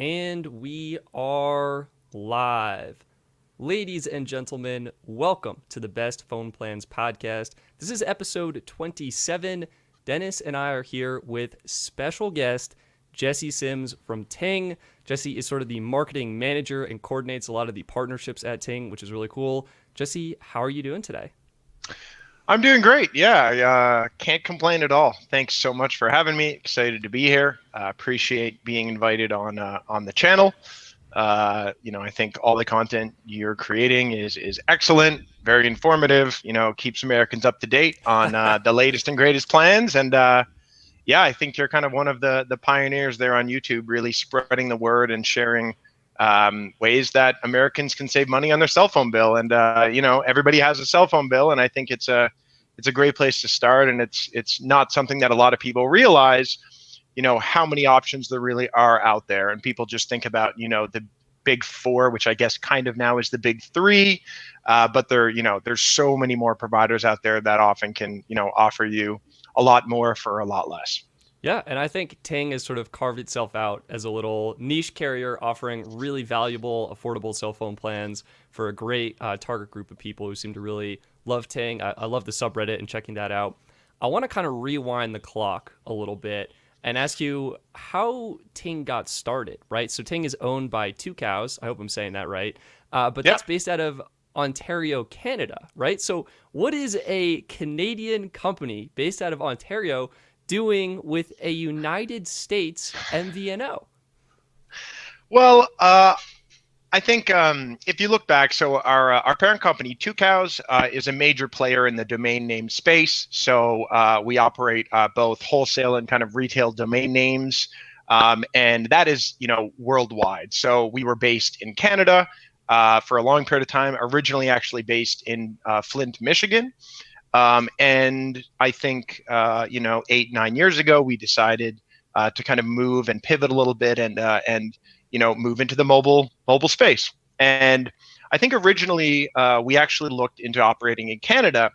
And we are live. Ladies and gentlemen, welcome to the Best Phone Plans Podcast. This is episode 27. Dennis and I are here with special guest Jesse Sims from Ting. Jesse is sort of the marketing manager and coordinates a lot of the partnerships at Ting, which is really cool. Jesse, how are you doing today? I'm doing great. Yeah, I can't complain at all. Thanks so much for having me. Excited to be here. Appreciate being invited on the channel. I think all the content you're creating is excellent, very informative. Keeps Americans up to date on the latest and greatest plans. And I think you're kind of one of the pioneers there on YouTube, really spreading the word and sharing ways that Americans can save money on their cell phone bill. And everybody has a cell phone bill, and I think it's a great place to start. And it's not something that a lot of people realize, how many options there really are out there. And people just think about, the big four, which I guess kind of now is the big three. But there's so many more providers out there that often can, offer you a lot more for a lot less. Yeah, and I think Ting has sort of carved itself out as a little niche carrier offering really valuable, affordable cell phone plans for a great target group of people who seem to really love Ting. I love the subreddit and checking that out. I want to kind of rewind the clock a little bit and ask you how Ting got started, right? So Ting is owned by Two Cows. I hope I'm saying that right. But that's based out of Ontario, Canada, right? So what is a Canadian company based out of Ontario doing with a United States MVNO? Well, I think if you look back, so our parent company, Two Cows, is a major player in the domain name space. So we operate both wholesale and kind of retail domain names, and that is worldwide. So we were based in Canada for a long period of time, originally actually based in Flint, Michigan. And I think, 8-9 years ago, we decided to kind of move and pivot a little bit and move into the mobile space. And I think originally we actually looked into operating in Canada,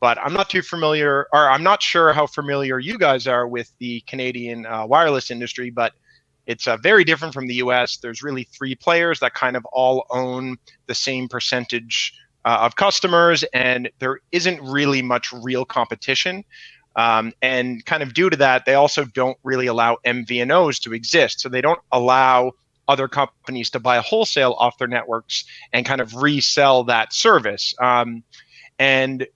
but I'm not sure how familiar you guys are with the Canadian wireless industry, but it's very different from the US. There's really three players that kind of all own the same percentage of customers, and there isn't really much real competition. And kind of due to that, they also don't really allow MVNOs to exist. So they don't allow other companies to buy wholesale off their networks and kind of resell that service. And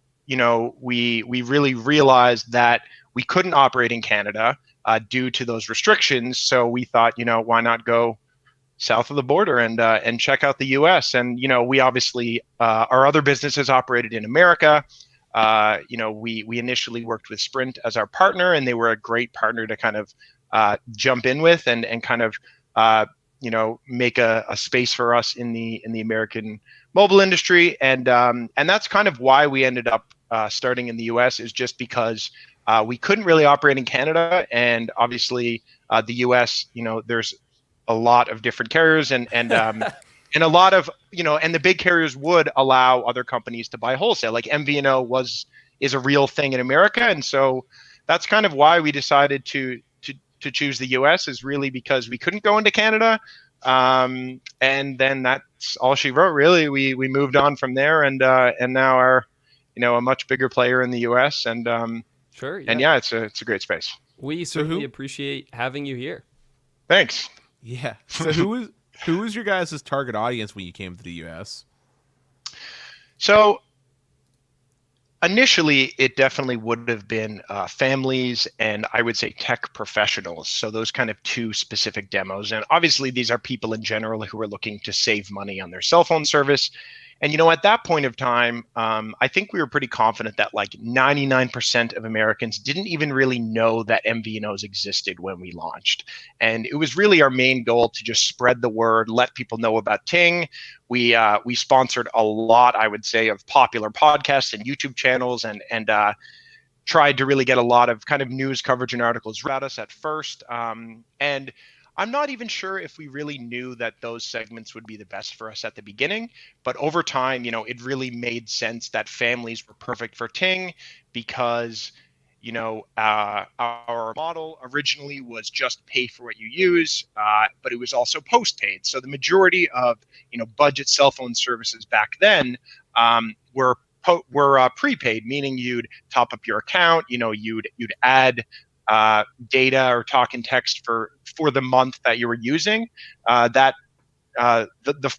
we really realized that we couldn't operate in Canada due to those restrictions. So we thought, why not go south of the border and check out the U.S. And we obviously our other businesses operated in America. We initially worked with Sprint as our partner, and they were a great partner to kind of jump in with and kind of make a space for us in the American mobile industry. And that's kind of why we ended up starting in the U.S. is just because we couldn't really operate in Canada, and obviously the U.S. There's a lot of different carriers and and a lot of and the big carriers would allow other companies to buy wholesale. Like MVNO is a real thing in America, and so that's kind of why we decided to choose the US, is really because we couldn't go into Canada, and then that's all she wrote. Really, we moved on from there, and now are a much bigger player in the US, and Sure, yeah. and yeah, it's a great space. We certainly appreciate having you here. Thanks. Yeah. So who was your guys' target audience when you came to the US? So initially, it definitely would have been families and I would say tech professionals. So those kind of two specific demos. And obviously, these are people in general who are looking to save money on their cell phone service. And, at that point of time, I think we were pretty confident that like 99% of Americans didn't even really know that MVNOs existed when we launched. And it was really our main goal to just spread the word, let people know about Ting. We sponsored a lot, I would say, of popular podcasts and YouTube channels, and tried to really get a lot of kind of news coverage and articles about us at first. And I'm not even sure if we really knew that those segments would be the best for us at the beginning, but over time, it really made sense that families were perfect for Ting because our model originally was just pay for what you use, but it was also postpaid. So the majority of budget cell phone services back then were prepaid, meaning you'd top up your account. You'd add data or talk and text for the month that you were using the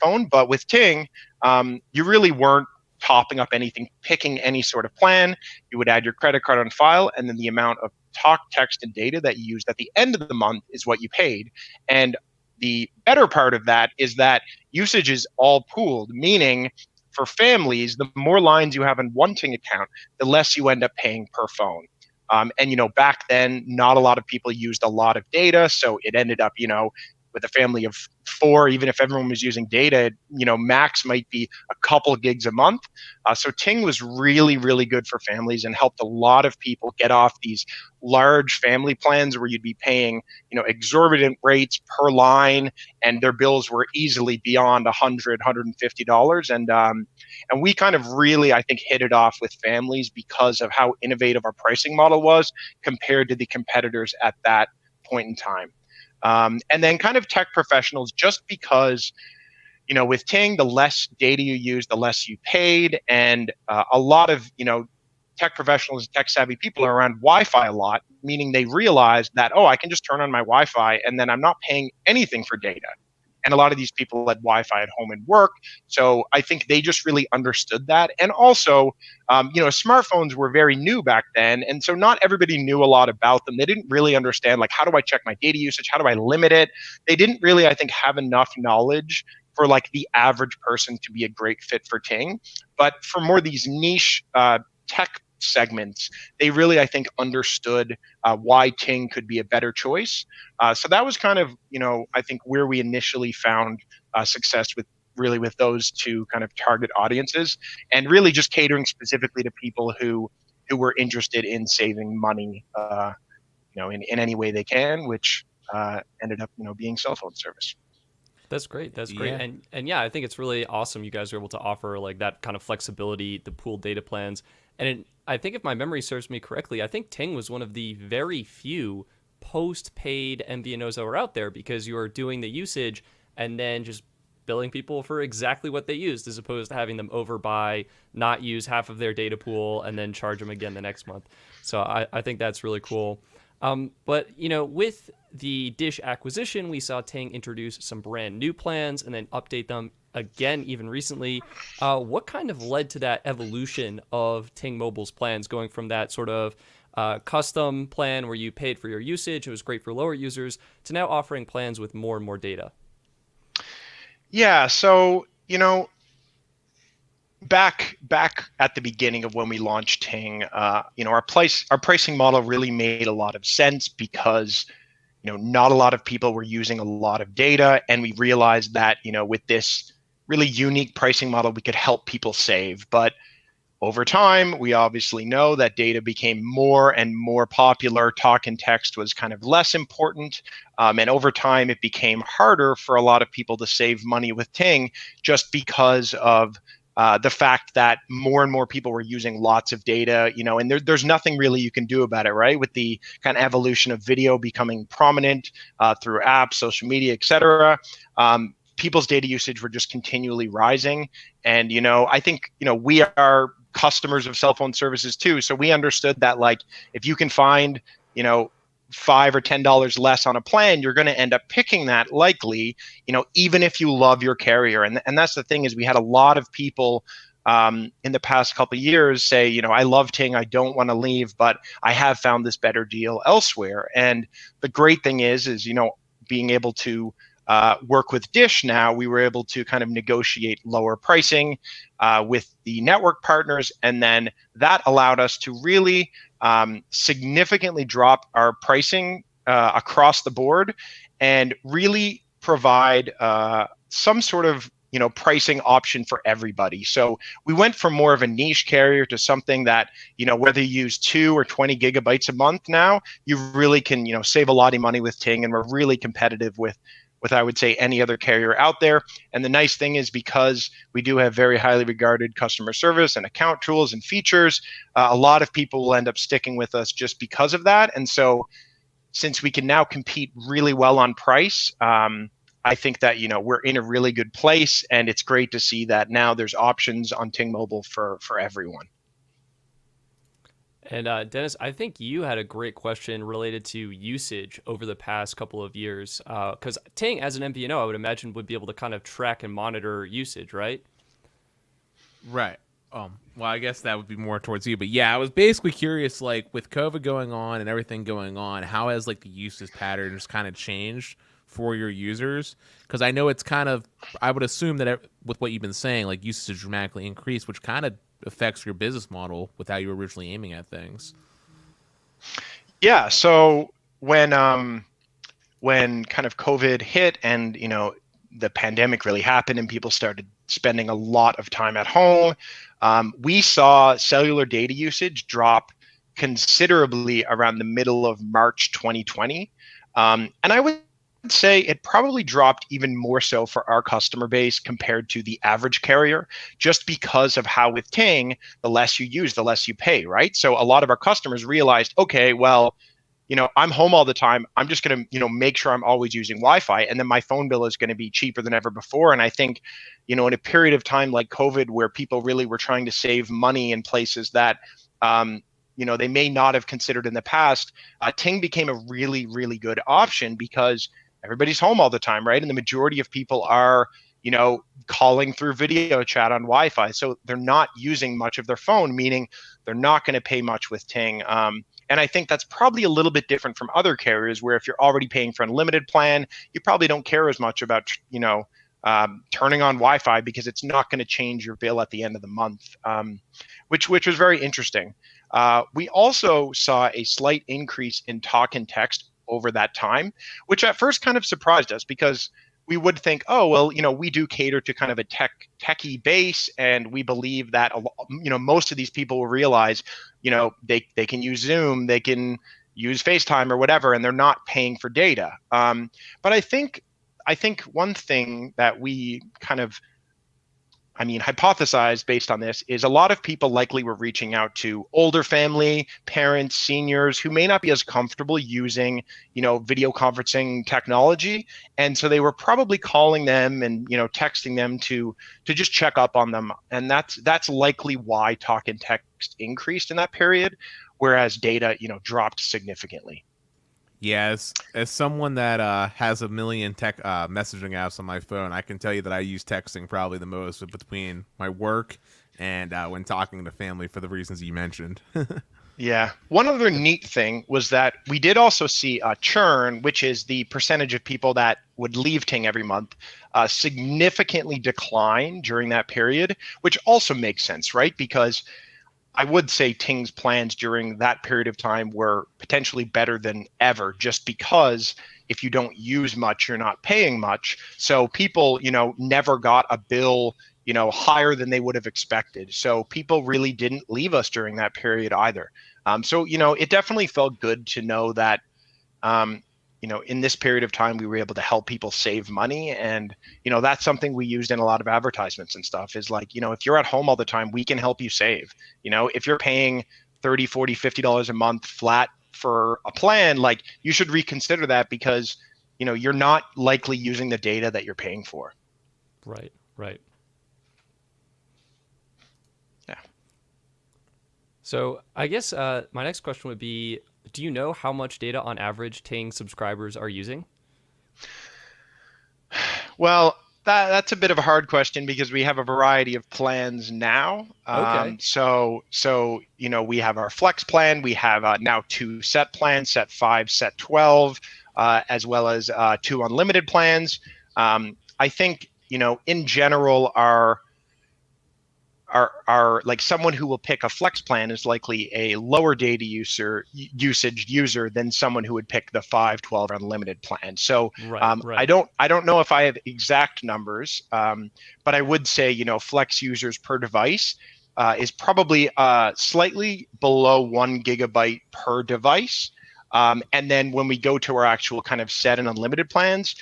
phone. But with Ting, you really weren't topping up anything, picking any sort of plan. You would add your credit card on file, and then the amount of talk, text, and data that you used at the end of the month is what you paid. And the better part of that is that usage is all pooled, meaning for families, the more lines you have in one Ting account, the less you end up paying per phone. And back then, not a lot of people used a lot of data, so it ended up, with a family of 4, even if everyone was using data, max might be a couple gigs a month. So Ting was really, really good for families and helped a lot of people get off these large family plans where you'd be paying, exorbitant rates per line, and their bills were easily beyond $100, $150. And we kind of really, I think, hit it off with families because of how innovative our pricing model was compared to the competitors at that point in time. And then kind of tech professionals, just because, with Ting, the less data you use, the less you paid. And a lot of, tech professionals, tech savvy people are around Wi-Fi a lot, meaning they realize that, I can just turn on my Wi-Fi and then I'm not paying anything for data. And a lot of these people had Wi-Fi at home and work. So I think they just really understood that. And also, smartphones were very new back then. And so not everybody knew a lot about them. They didn't really understand, like, how do I check my data usage? How do I limit it? They didn't really, I think, have enough knowledge for like the average person to be a great fit for Ting. But for more these niche tech segments, they really, I think, understood why Ting could be a better choice. So that was kind of, I think where we initially found success with those two kind of target audiences, and really just catering specifically to people who were interested in saving money, in any way they can, which ended up, being cell phone service. That's great. That's great. Yeah. And yeah, I think it's really awesome you guys are able to offer like that kind of flexibility, the pooled data plans. And I think if my memory serves me correctly, I think Ting was one of the very few post-paid MVNOs that were out there, because you are doing the usage and then just billing people for exactly what they used, as opposed to having them overbuy, not use half of their data pool, and then charge them again the next month. So I think that's really cool. But, with the Dish acquisition, we saw Ting introduce some brand new plans and then update them again even recently. What kind of led to that evolution of Ting Mobile's plans, going from that sort of custom plan where you paid for your usage, it was great for lower users, to now offering plans with more and more data? Yeah, so, back at the beginning of when we launched Ting, our pricing model really made a lot of sense because, not a lot of people were using a lot of data, and we realized that, with this really unique pricing model, we could help people save. But over time, we obviously know that data became more and more popular. Talk and text was kind of less important. And over time, it became harder for a lot of people to save money with Ting, just because of the fact that more and more people were using lots of data, and there's nothing really you can do about it, right? With the kind of evolution of video becoming prominent through apps, social media, et cetera, people's data usage were just continually rising. And, I think, we are customers of cell phone services too. So we understood that, like, if you can find, $5 or $10 less on a plan, you're going to end up picking that likely, even if you love your carrier. And that's the thing, is we had a lot of people in the past couple of years say, I love Ting, I don't want to leave, but I have found this better deal elsewhere. And the great thing is, being able to work with Dish now, we were able to kind of negotiate lower pricing with the network partners. And then that allowed us to really significantly drop our pricing across the board and really provide some sort of pricing option for everybody. So we went from more of a niche carrier to something that, whether you use 2 or 20 gigabytes a month now, you really can, save a lot of money with Ting, and we're really competitive with I would say any other carrier out there. And the nice thing is, because we do have very highly regarded customer service and account tools and features, a lot of people will end up sticking with us just because of that. And so since we can now compete really well on price, I think that, we're in a really good place, and it's great to see that now there's options on Ting Mobile for everyone. And Dennis, I think you had a great question related to usage over the past couple of years, because Ting, as an MVNO, I would imagine would be able to kind of track and monitor usage, right? Right. Well, I guess that would be more towards you, but yeah, I was basically curious, like with COVID going on and everything going on, how has like the usage patterns kind of changed for your users? Because I know it's kind of, I would assume that with what you've been saying, like usage dramatically increased, which kind of affects your business model with how you were originally aiming at things. Yeah. So when kind of COVID hit and, the pandemic really happened and people started spending a lot of time at home, we saw cellular data usage drop considerably around the middle of March 2020. And I would say it probably dropped even more so for our customer base compared to the average carrier, just because of how with Ting, the less you use, the less you pay, right? So a lot of our customers realized, okay, well, I'm home all the time. I'm just going to, make sure I'm always using Wi-Fi, and then my phone bill is going to be cheaper than ever before. And I think, in a period of time like COVID, where people really were trying to save money in places that, they may not have considered in the past, Ting became a really, really good option because everybody's home all the time, right? And the majority of people are, calling through video chat on Wi-Fi. So they're not using much of their phone, meaning they're not going to pay much with Ting. And I think that's probably a little bit different from other carriers, where if you're already paying for an unlimited plan, you probably don't care as much about, turning on Wi-Fi, because it's not going to change your bill at the end of the month, which was very interesting. We also saw a slight increase in talk and text over that time, which at first kind of surprised us, because we would think, oh, well, we do cater to kind of a techie base, and we believe that, most of these people will realize, they can use Zoom, they can use FaceTime or whatever, and they're not paying for data. But I think one thing that we kind of, hypothesized based on this is a lot of people likely were reaching out to older family, parents, seniors who may not be as comfortable using, video conferencing technology. And so they were probably calling them and, texting them to just check up on them. And that's likely why talk and text increased in that period, whereas data, dropped significantly. Yeah, as someone that has a million tech messaging apps on my phone, I can tell you that I use texting probably the most between my work and when talking to family, for the reasons you mentioned. Yeah. One other neat thing was that we did also see churn, which is the percentage of people that would leave Ting every month, significantly decline during that period, which also makes sense, right? Because I would say Ting's plans during that period of time were potentially better than ever, just because if you don't use much, you're not paying much. So people, never got a bill, higher than they would have expected. So people really didn't leave us during that period either. So, it definitely felt good to know that, in this period of time, we were able to help people save money. And, that's something we used in a lot of advertisements and stuff, is like, if you're at home all the time, we can help you save. If you're paying $30, $40, $50 a month flat for a plan, like, you should reconsider that, because, you're not likely using the data that you're paying for. Right. Yeah. So I guess my next question would be, do you know how much data on average Ting subscribers are using? Well, that's a bit of a hard question, because we have a variety of plans now. Okay. So we have our Flex plan. We have now 2 set plans, set 5, set 12, as well as 2 unlimited plans. I think, in general, our like, someone who will pick a Flex plan is likely a lower data usage user than someone who would pick the 5, 12 or unlimited plan. So Right. I don't know if I have exact numbers, but I would say, Flex users per device is probably slightly below 1 gigabyte per device. And then when we go to our actual kind of set and unlimited plans,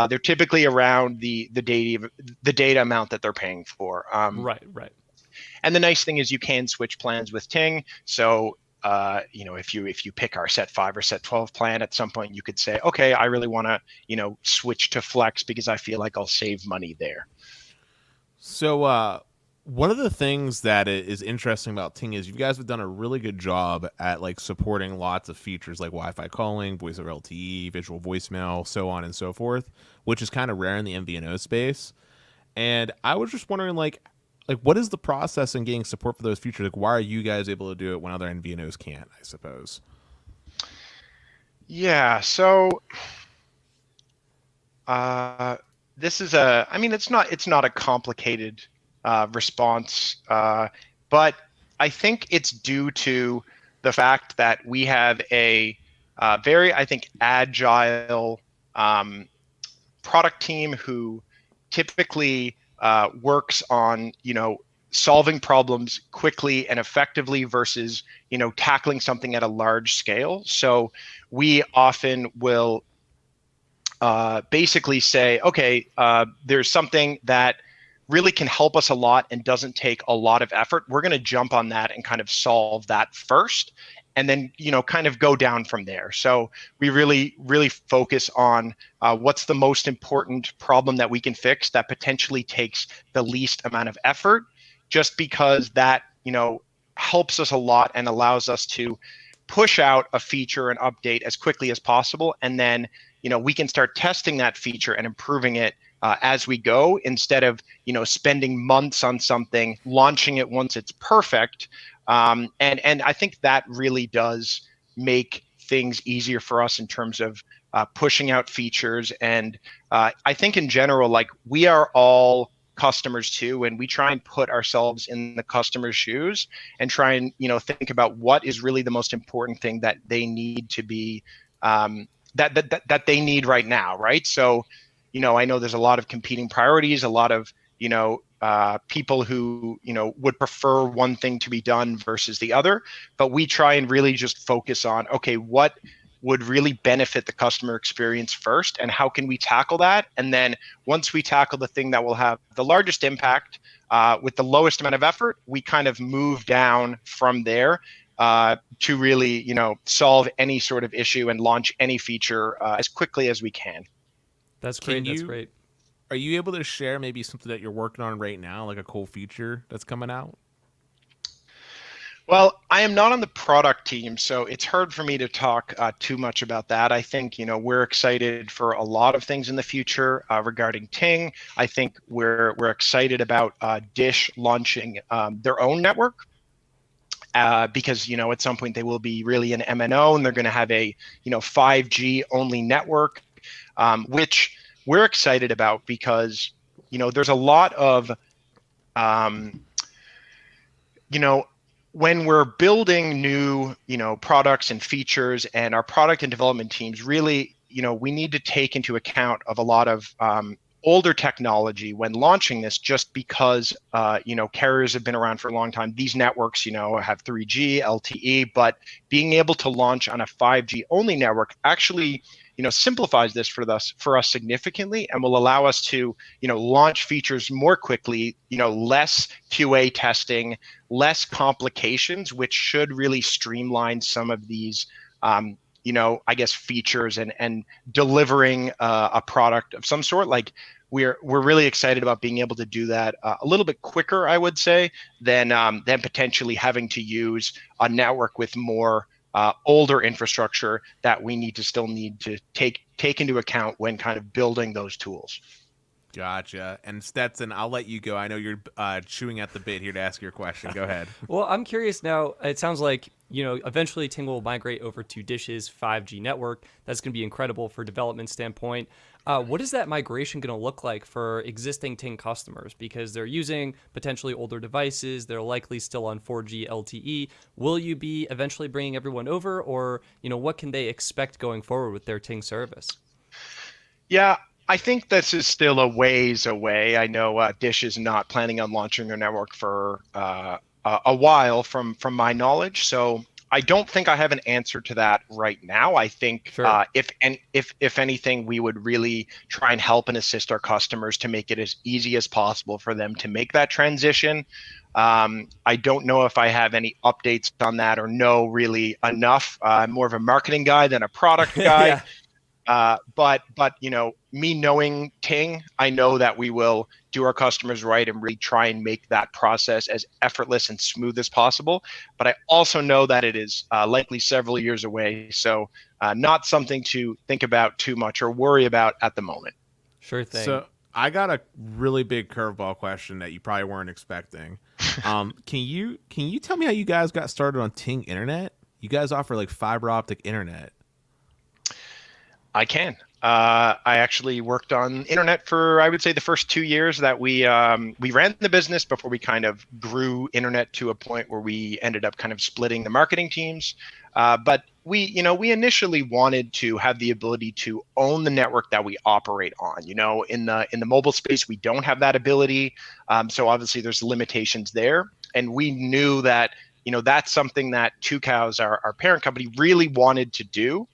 they're typically around the data amount that they're paying for. Right. And the nice thing is you can switch plans with Ting. So if you pick our set 5 or set 12 plan, at some point you could say, okay, I really want to switch to Flex because I feel like I'll save money there. So one of the things that is interesting about Ting is you guys have done a really good job at like supporting lots of features like Wi-Fi calling, voice over LTE, visual voicemail, so on and so forth, which is kind of rare in the MVNO space. And I was just wondering, like what is the process in getting support for those features? Like, why are you guys able to do it when other MVNOs can't, I suppose? Yeah, so this is it's not a complicated response, but I think it's due to the fact that we have a very, I think, agile product team who typically works on, solving problems quickly and effectively versus, tackling something at a large scale. So we often will basically say, okay, there's something that really can help us a lot and doesn't take a lot of effort. We're going to jump on that and kind of solve that first, and then kind of go down from there. So we really focus on what's the most important problem that we can fix that potentially takes the least amount of effort, just because that helps us a lot and allows us to push out a feature and update as quickly as possible, and then we can start testing that feature and improving it as we go, instead of spending months on something, launching it once it's perfect. And I think that really does make things easier for us in terms of pushing out features. And I think in general, like, we are all customers too, and we try and put ourselves in the customer's shoes and try and think about what is really the most important thing that they need to be that they need right now, right? So I know there's a lot of competing priorities, a lot of people who would prefer one thing to be done versus the other, but we try and really just focus on, okay, what would really benefit the customer experience first, and how can we tackle that? And then once we tackle the thing that will have the largest impact with the lowest amount of effort, we kind of move down from there to really solve any sort of issue and launch any feature as quickly as we can. That's great. That's great. Are you able to share maybe something that you're working on right now, like a cool feature that's coming out? Well, I am not on the product team, so it's hard for me to talk too much about that. I think, we're excited for a lot of things in the future regarding Ting. I think we're excited about Dish launching their own network because, at some point they will be really an MNO, and they're going to have a, 5G only network, which we're excited about because, there's a lot of, when we're building new, products and features, and our product and development teams really, we need to take into account of a lot of older technology when launching this, just because, carriers have been around for a long time. These networks, have 3G, LTE, but being able to launch on a 5G only network actually, simplifies this for us significantly, and will allow us to, launch features more quickly, less QA testing, less complications, which should really streamline some of these, I guess, features and delivering a product of some sort. Like, we're really excited about being able to do that a little bit quicker, I would say, than potentially having to use a network with more older infrastructure that we need to take into account when kind of building those tools. Gotcha. And Stetson, I'll let you go. I know you're chewing at the bit here to ask your question. Go ahead. Well, I'm curious now. It sounds like, eventually Ting will migrate over to Dish's 5G network. That's going to be incredible for development standpoint. What is that migration going to look like for existing Ting customers? Because they're using potentially older devices. They're likely still on 4G LTE. Will you be eventually bringing everyone over, or, what can they expect going forward with their Ting service? Yeah, I think this is still a ways away. I know Dish is not planning on launching their network for a while, from my knowledge. So I don't think I have an answer to that right now. I think Sure. if anything, we would really try and help and assist our customers to make it as easy as possible for them to make that transition. I don't know if I have any updates on that or know really enough. I'm more of a marketing guy than a product guy. Yeah. But me knowing Ting, I know that we will do our customers right and really try and make that process as effortless and smooth as possible. But I also know that it is likely several years away, so not something to think about too much or worry about at the moment. Sure thing. So I got a really big curveball question that you probably weren't expecting. Can you tell me how you guys got started on Ting Internet? You guys offer like fiber optic internet. I can. I actually worked on internet for, I would say, the first 2 years that we ran the business before we kind of grew internet to a point where we ended up kind of splitting the marketing teams. But we initially wanted to have the ability to own the network that we operate on. In the mobile space, we don't have that ability. So obviously there's limitations there. And we knew that, that's something that Two Cows, our parent company, really wanted to do.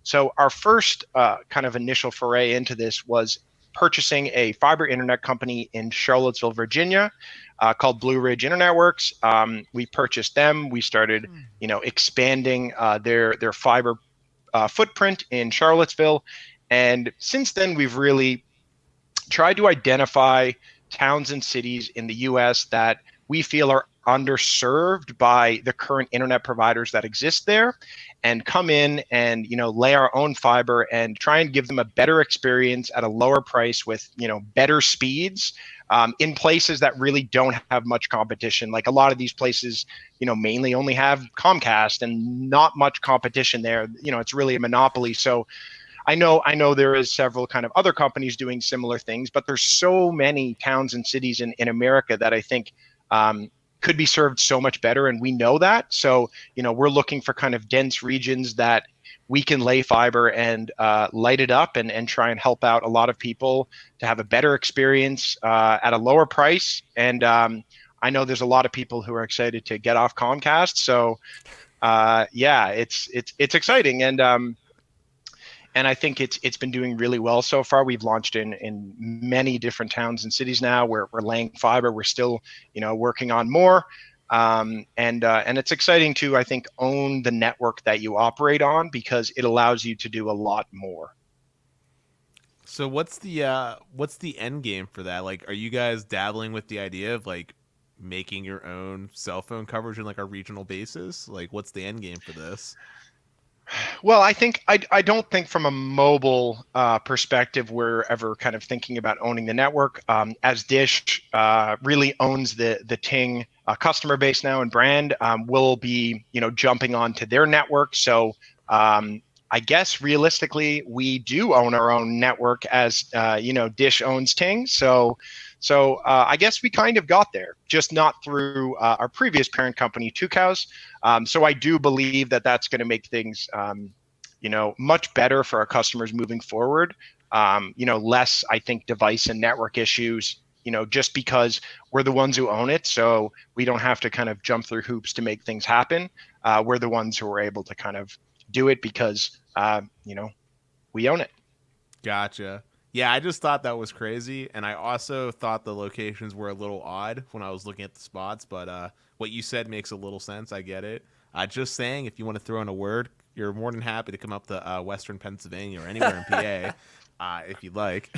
So our first kind of initial foray into this was purchasing a fiber internet company in Charlottesville, Virginia, called Blue Ridge Internet Works. We purchased them. We started, expanding their fiber footprint in Charlottesville, and since then we've really tried to identify towns and cities in the U.S. that we feel are underserved by the current internet providers that exist there, and come in and lay our own fiber and try and give them a better experience at a lower price with better speeds in places that really don't have much competition. Like a lot of these places mainly only have Comcast and not much competition there. It's really a monopoly. So I know there is several kind of other companies doing similar things, but there's so many towns and cities in America that I think could be served so much better, and we know that. So we're looking for kind of dense regions that we can lay fiber and light it up and try and help out a lot of people to have a better experience at a lower price. And I know there's a lot of people who are excited to get off Comcast. So it's exciting, and I think it's been doing really well so far. We've launched in many different towns and cities now. We're laying fiber. We're still working on more, and it's exciting to, I think, own the network that you operate on, because it allows you to do a lot more. So what's the end game for that? Like, are you guys dabbling with the idea of like making your own cell phone coverage on like a regional basis? Like, what's the end game for this? Well, I don't think from a mobile perspective we're ever kind of thinking about owning the network. As Dish really owns the Ting customer base now and brand, we'll be jumping onto their network. So I guess realistically we do own our own network as Dish owns Ting. So I guess we kind of got there, just not through our previous parent company, Two Cows. So I do believe that that's going to make things, much better for our customers moving forward. Less, I think, device and network issues, just because we're the ones who own it. So we don't have to kind of jump through hoops to make things happen. We're the ones who are able to kind of do it because, we own it. Gotcha. Yeah, I just thought that was crazy, and I also thought the locations were a little odd when I was looking at the spots, but what you said makes a little sense. I get it. Just saying, if you want to throw in a word, you're more than happy to come up to Western Pennsylvania or anywhere in PA if you'd like.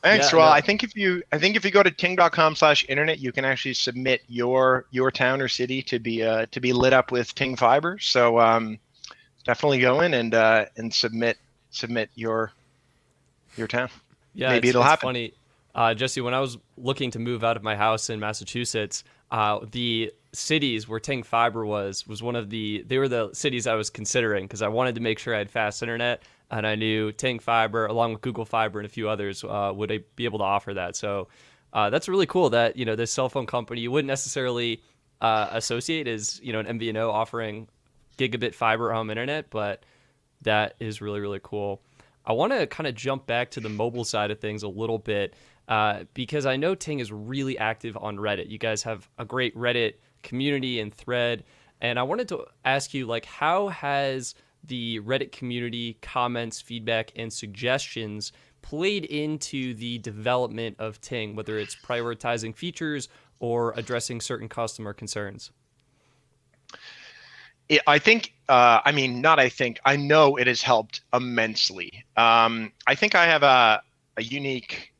Thanks. Well, I think if you go to ting.com/internet, you can actually submit your town or city to be lit up with Ting fiber. So definitely go in and submit your town. Yeah, maybe it'll happen. Funny, Jesse. When I was looking to move out of my house in Massachusetts, the cities where Ting Fiber was one of they were the cities I was considering, because I wanted to make sure I had fast internet, and I knew Ting Fiber, along with Google Fiber and a few others, would be able to offer that. So that's really cool that this cell phone company you wouldn't necessarily associate as an MVNO offering gigabit fiber home internet, but that is really, really cool. I want to kind of jump back to the mobile side of things a little bit, because I know Ting is really active on Reddit. You guys have a great Reddit community and thread. And I wanted to ask you, like, how has the Reddit community comments, feedback, and suggestions played into the development of Ting, whether it's prioritizing features or addressing certain customer concerns? I think, I know it has helped immensely. I think I have a unique,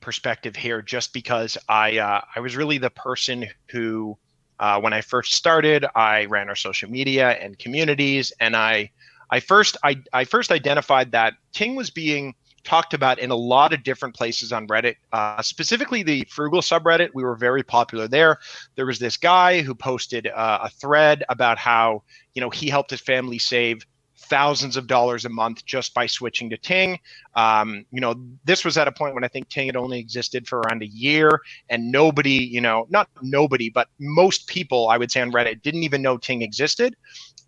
perspective here, just because I was really the person who, when I first started, I ran our social media and communities, and I first identified that Ting was being talked about in a lot of different places on Reddit, specifically the frugal subreddit. We were very popular there. There was this guy who posted a thread about how, he helped his family save thousands of dollars a month just by switching to Ting. This was at a point when I think Ting had only existed for around a year, and nobody, not nobody, but most people, I would say, on Reddit didn't even know Ting existed.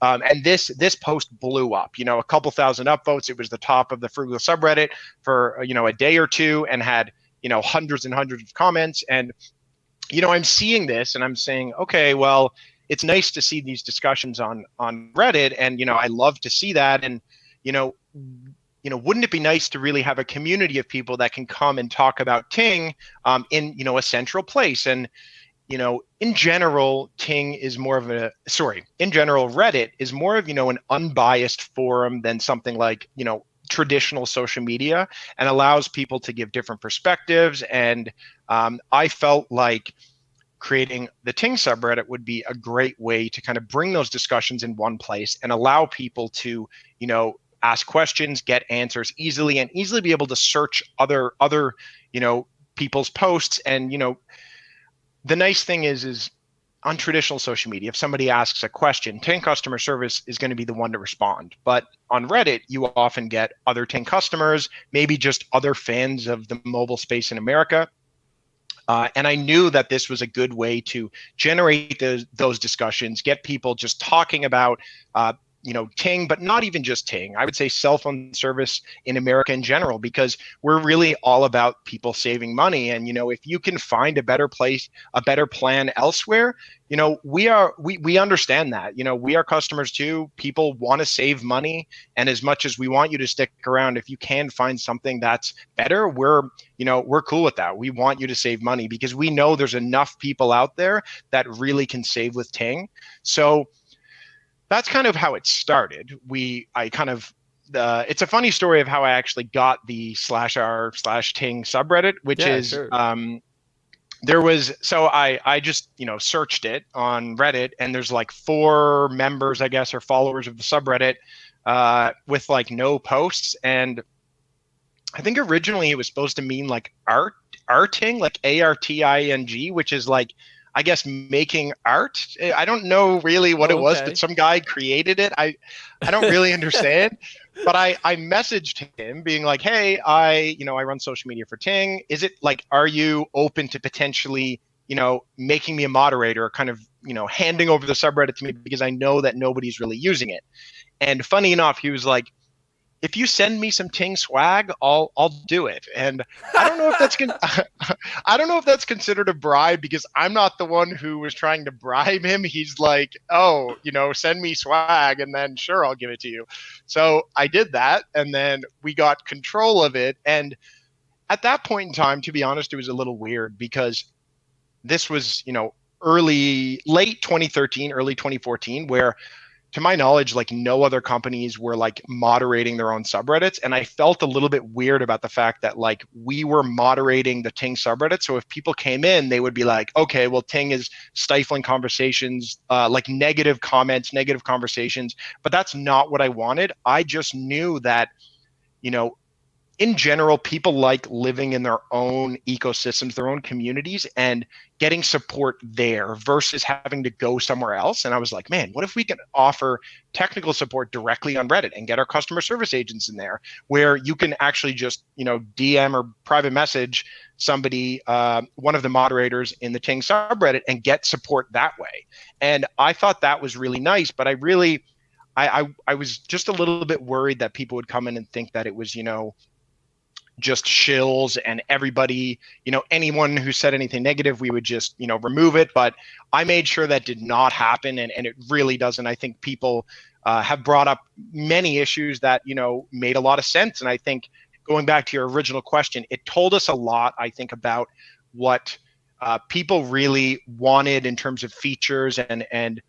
And this post blew up, a couple thousand upvotes. It was the top of the frugal subreddit for, a day or two, and had, hundreds and hundreds of comments. And, I'm seeing this and I'm saying, okay, well, it's nice to see these discussions on Reddit. And, I love to see that. And, wouldn't it be nice to really have a community of people that can come and talk about Ting in, a central place? And, in general, Reddit is more of, an unbiased forum than something like, traditional social media, and allows people to give different perspectives. And I felt like creating the Ting subreddit would be a great way to kind of bring those discussions in one place and allow people to, ask questions, get answers easily, and easily be able to search other, people's posts. And, the nice thing is on traditional social media, if somebody asks a question, Ting customer service is going to be the one to respond. But on Reddit, you often get other Ting customers, maybe just other fans of the mobile space in America. And I knew that this was a good way to generate those discussions, get people just talking about Ting, but not even just Ting. I would say cell phone service in America in general, because we're really all about people saving money. And, if you can find a better plan elsewhere, we understand that, we are customers too. People want to save money. And as much as we want you to stick around, if you can find something that's better, we're cool with that. We want you to save money because we know there's enough people out there that really can save with Ting. So that's kind of how it started. It's a funny story of how I actually got the /r/Ting subreddit, which is, sure. I just, searched it on Reddit, and there's like 4 members, I guess, or followers of the subreddit, with like no posts. And I think originally it was supposed to mean like arting, like ARTING, which is like, I guess, making art. I don't know really what it was, but some guy created it. I don't really understand, but I messaged him being like, hey, I run social media for Ting. Is it like, are you open to potentially, making me a moderator, or kind of, handing over the subreddit to me, because I know that nobody's really using it. And funny enough, he was like, if you send me some Ting swag, I'll do it. And I don't know if that's considered a bribe, because I'm not the one who was trying to bribe him. He's like, oh, send me swag, and then sure, I'll give it to you. So I did that, and then we got control of it. And at that point in time, to be honest, it was a little weird, because this was, late 2013, early 2014, where, to my knowledge, like no other companies were like moderating their own subreddits. And I felt a little bit weird about the fact that like we were moderating the Ting subreddit. So if people came in, they would be like, okay, well, Ting is stifling conversations, like negative comments, negative conversations, but that's not what I wanted. I just knew that, in general, people like living in their own ecosystems, their own communities, and getting support there versus having to go somewhere else. And I was like, man, what if we could offer technical support directly on Reddit and get our customer service agents in there, where you can actually just, DM or private message somebody, one of the moderators in the Ting subreddit, and get support that way. And I thought that was really nice, but I was just a little bit worried that people would come in and think that it was, just shills, and everybody, anyone who said anything negative, we would just, remove it. But I made sure that did not happen, and it really doesn't. I think people have brought up many issues that, made a lot of sense. And I think going back to your original question, it told us a lot, I think, about what people really wanted in terms of features and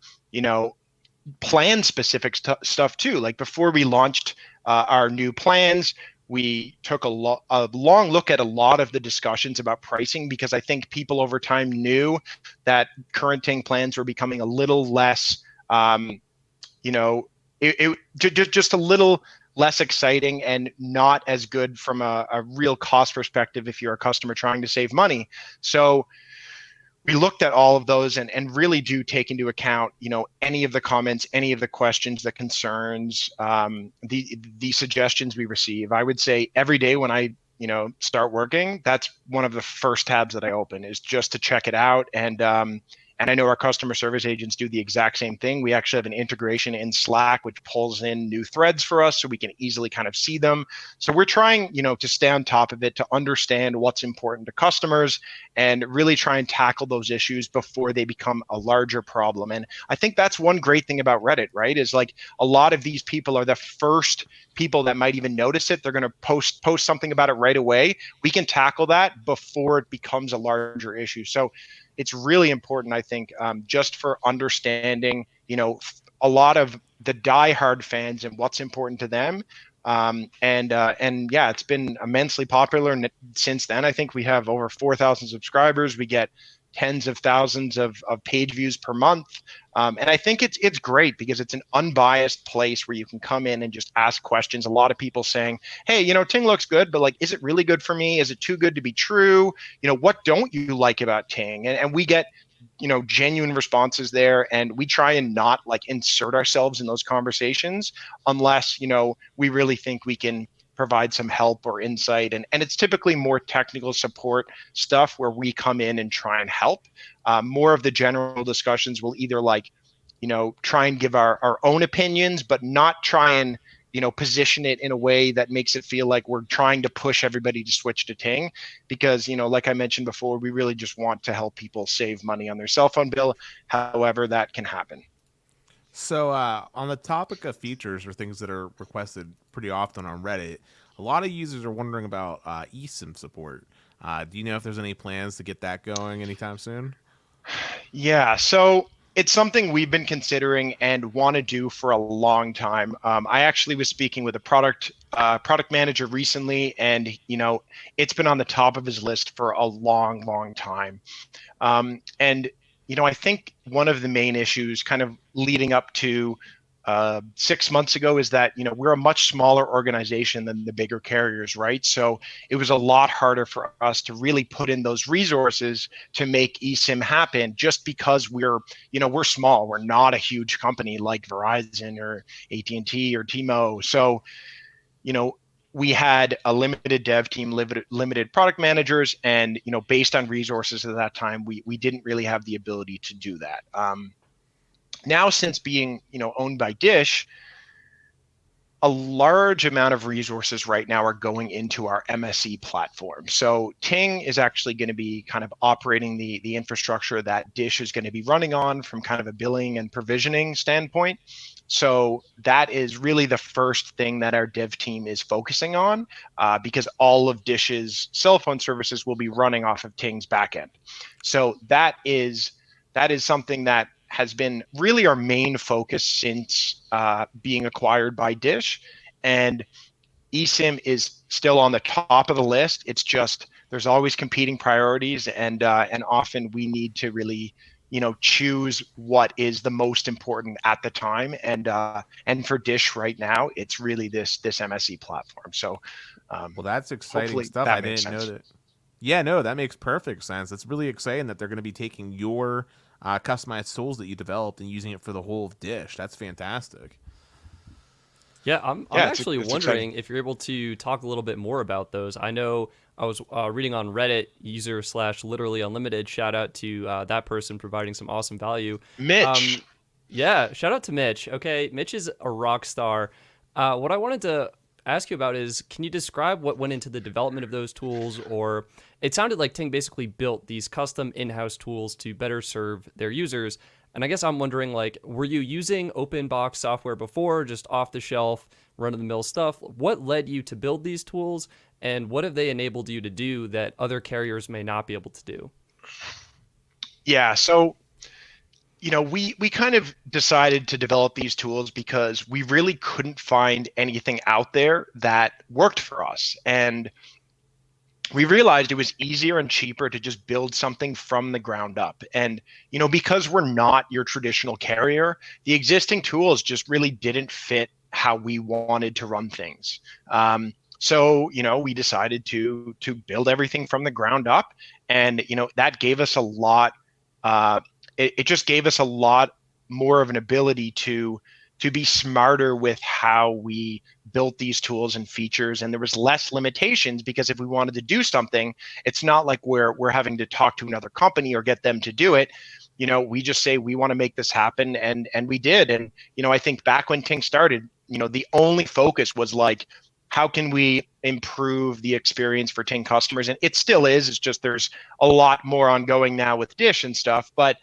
plan specific stuff too. Like before we launched our new plans, we took a long look at a lot of the discussions about pricing, because I think people over time knew that current Ting plans were becoming a little less, just a little less exciting and not as good from a real cost perspective if you're a customer trying to save money. So we looked at all of those and really do take into account, any of the comments, any of the questions, the concerns, the suggestions we receive. I would say every day when I, start working, that's one of the first tabs that I open, is just to check it out. And I know our customer service agents do the exact same thing. We actually have an integration in Slack, which pulls in new threads for us so we can easily kind of see them. So we're trying, to stay on top of it, to understand what's important to customers and really try and tackle those issues before they become a larger problem. And I think that's one great thing about Reddit, right? Is like a lot of these people are the first people that might even notice it. They're going to post something about it right away. We can tackle that before it becomes a larger issue. So it's really important, I think, just for understanding, a lot of the diehard fans and what's important to them. And yeah, it's been immensely popular. And since then, I think we have over 4,000 subscribers. We get tens of thousands of page views per month. And I think it's great because it's an unbiased place where you can come in and just ask questions. A lot of people saying, hey, Ting looks good, but like, is it really good for me? Is it too good to be true? What don't you like about Ting? And we get, genuine responses there. And we try and not like insert ourselves in those conversations unless, we really think we can provide some help or insight. And it's typically more technical support stuff where we come in and try and help. More of the general discussions will either try and give our own opinions, but not try and, position it in a way that makes it feel like we're trying to push everybody to switch to Ting. Because, like I mentioned before, we really just want to help people save money on their cell phone bill, however that can happen. So on the topic of features or things that are requested pretty often on Reddit, a lot of users are wondering about eSIM support. Do you know if there's any plans to get that going anytime soon? Yeah, so it's something we've been considering and want to do for a long time. I actually was speaking with a product manager recently, and it's been on the top of his list for a long time. And I think one of the main issues kind of leading up to 6 months ago is that, we're a much smaller organization than the bigger carriers, right? So it was a lot harder for us to really put in those resources to make eSIM happen just because we're small. We're not a huge company like Verizon or AT&T or T-Mo. So, we had a limited dev team, limited product managers, and based on resources at that time, we didn't really have the ability to do that. Now, since being owned by Dish, a large amount of resources right now are going into our MSE platform. So Ting is actually going to be kind of operating the infrastructure that Dish is going to be running on from kind of a billing and provisioning standpoint. So that is really the first thing that our dev team is focusing on, because all of Dish's cell phone services will be running off of Ting's backend. So that is something that has been really our main focus since being acquired by Dish. And eSIM is still on the top of the list. It's just there's always competing priorities, and often we need to really choose what is the most important at the time. And for Dish right now, it's really this MSE platform. So well, that's exciting stuff. I didn't know that. Yeah, no, that makes perfect sense. It's really exciting that they're going to be taking your customized tools that you developed and using it for the whole of Dish. That's fantastic. Yeah, I'm actually wondering if you're able to talk a little bit more about those. I know I was reading on Reddit, user/literally unlimited. Shout out to that person providing some awesome value. Mitch. Yeah, shout out to Mitch. Okay, Mitch is a rock star. What I wanted to ask you about is, can you describe what went into the development of those tools? Or it sounded like Ting basically built these custom in-house tools to better serve their users. And I guess I'm wondering, like, were you using open box software before, just off the shelf, run-of-the-mill stuff? What led you to build these tools, and what have they enabled you to do that other carriers may not be able to do? Yeah, so we kind of decided to develop these tools because we really couldn't find anything out there that worked for us. And we realized it was easier and cheaper to just build something from the ground up. And, because we're not your traditional carrier, the existing tools just really didn't fit how we wanted to run things. So, we decided to build everything from the ground up. And, that gave us a lot. It just gave us a lot more of an ability to be smarter with how we built these tools and features, and there was less limitations because if we wanted to do something, it's not like we're having to talk to another company or get them to do it. We just say we want to make this happen, and we did. And I think back when Ting started, the only focus was like, how can we improve the experience for Ting customers? And it still is. It's just there's a lot more ongoing now with Dish and stuff, but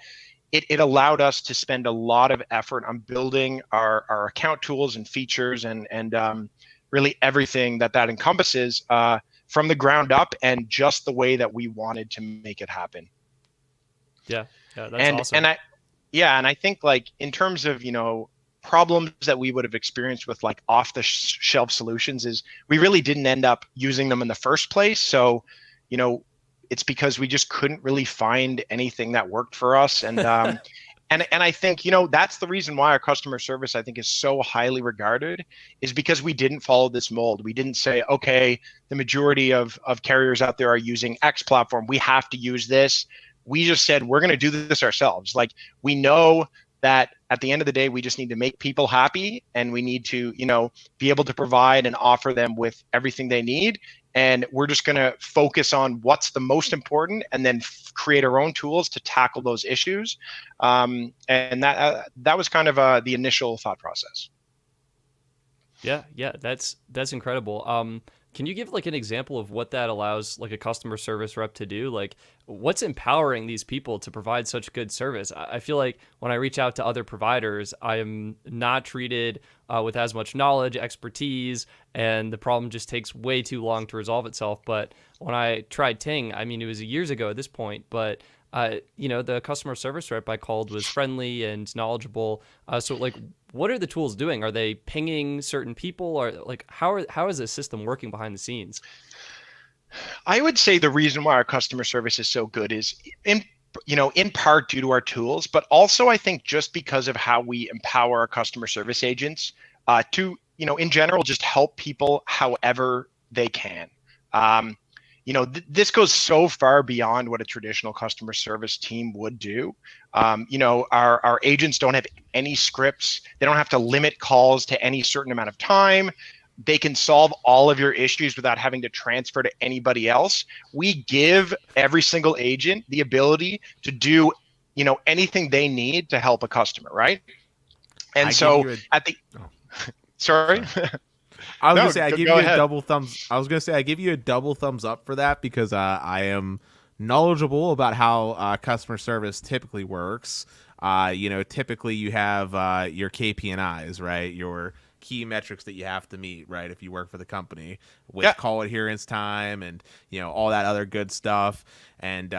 it allowed us to spend a lot of effort on building our account tools and features and really everything that encompasses from the ground up and just the way that we wanted to make it happen. Yeah, that's awesome. And I think like in terms of problems that we would have experienced with like off the shelf solutions is we really didn't end up using them in the first place. So it's because we just couldn't really find anything that worked for us. And and I think, that's the reason why our customer service, I think, is so highly regarded, is because we didn't follow this mold. We didn't say, okay, the majority of carriers out there are using X platform, we have to use this. We just said, we're going to do this ourselves. Like, we know that at the end of the day, we just need to make people happy, and we need to, be able to provide and offer them with everything they need. And we're just going to focus on what's the most important, and then create our own tools to tackle those issues. And that was kind of the initial thought process. Yeah, that's incredible. Can you give like an example of what that allows like a customer service rep to do? Like, what's empowering these people to provide such good service? I feel like when I reach out to other providers, I am not treated with as much knowledge, expertise, and the problem just takes way too long to resolve itself. But when I tried Ting, I mean, it was years ago at this point, but the customer service rep I called was friendly and knowledgeable. So like, what are the tools doing? Are they pinging certain people, or like how is the system working behind the scenes? I would say the reason why our customer service is so good is in part due to our tools, but also I think just because of how we empower our customer service agents to, in general, just help people however they can. This goes so far beyond what a traditional customer service team would do. Our agents don't have any scripts. They don't have to limit calls to any certain amount of time. They can solve all of your issues without having to transfer to anybody else. We give every single agent the ability to do, anything they need to help a customer, right? And sorry. I was gonna say I give you a double thumbs. I was gonna say I give you a double thumbs up for that because I am knowledgeable about how customer service typically works. Typically you have your KPIs, right? Your key metrics that you have to meet, right? If you work for the company, with call adherence time and all that other good stuff. And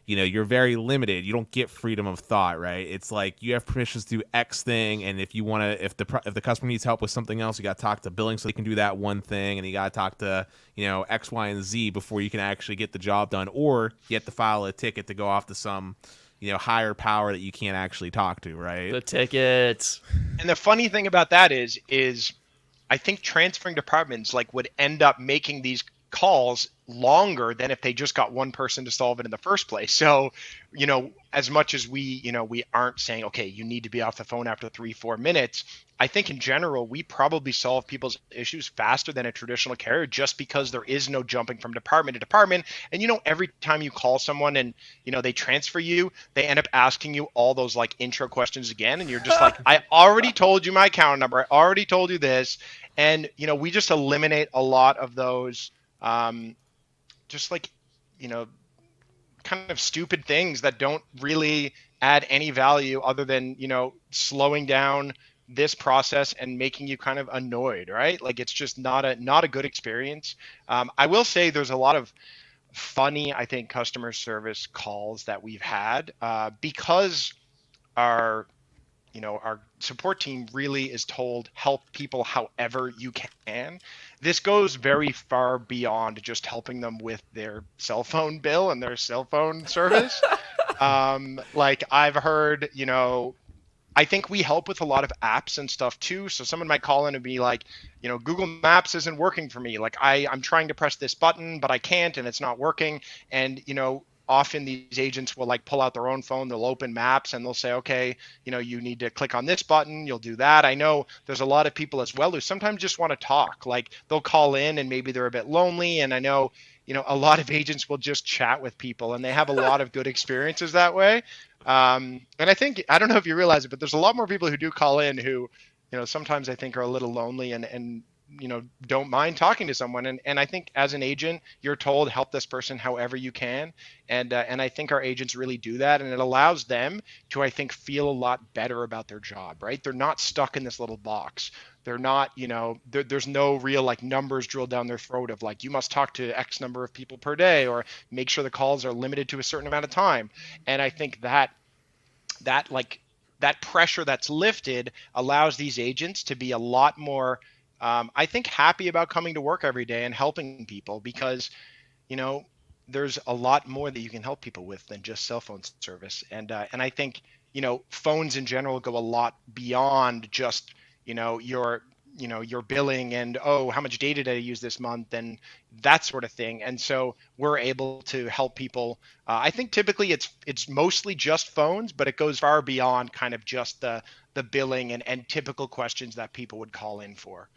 you're very limited. You don't get freedom of thought, right? It's like you have permissions to do X thing, and if the customer needs help with something else, you got to talk to billing so they can do that one thing, and you got to talk to X, Y, and Z before you can actually get the job done, or you have to file a ticket to go off to some higher power that you can't actually talk to, right? The tickets. And the funny thing about that is I think transferring departments would end up making these calls longer than if they just got one person to solve it in the first place. So, as much as we aren't saying, okay, you need to be off the phone after 3-4 minutes, I think in general, we probably solve people's issues faster than a traditional carrier just because there is no jumping from department to department. And every time you call someone and they transfer you, they end up asking you all those like intro questions again. And you're just like, I already told you my account number. I already told you this. And we just eliminate a lot of those just like, kind of stupid things that don't really add any value other than, slowing down this process and making you kind of annoyed, right? Like it's just not a good experience. I will say there's a lot of funny, I think, customer service calls that we've had because our our support team really is told help people however you can. This goes very far beyond just helping them with their cell phone bill and their cell phone service. Like I've heard, I think we help with a lot of apps and stuff too. So someone might call in and be like, Google Maps isn't working for me. Like I'm trying to press this button, but I can't, and it's not working. And, often these agents will like pull out their own phone, they'll open Maps and they'll say, okay, you need to click on this button, you'll do that. I know there's a lot of people as well who sometimes just want to talk. Like they'll call in and maybe they're a bit lonely. And I know, a lot of agents will just chat with people and they have a lot of good experiences that way. And I think, I don't know if you realize it, but there's a lot more people who do call in who, sometimes I think are a little lonely and don't mind talking to someone. And I think as an agent, you're told help this person however you can. And I think our agents really do that. And it allows them to, I think, feel a lot better about their job, right? They're not stuck in this little box. They're not, there's no real like numbers drilled down their throat of like, you must talk to X number of people per day or make sure the calls are limited to a certain amount of time. And I think that pressure that's lifted allows these agents to be a lot more I think happy about coming to work every day and helping people because, there's a lot more that you can help people with than just cell phone service. And I think, phones in general go a lot beyond just, your billing and, oh, how much data did I use this month and that sort of thing. And so we're able to help people. I think typically it's mostly just phones, but it goes far beyond kind of just the billing and typical questions that people would call in for.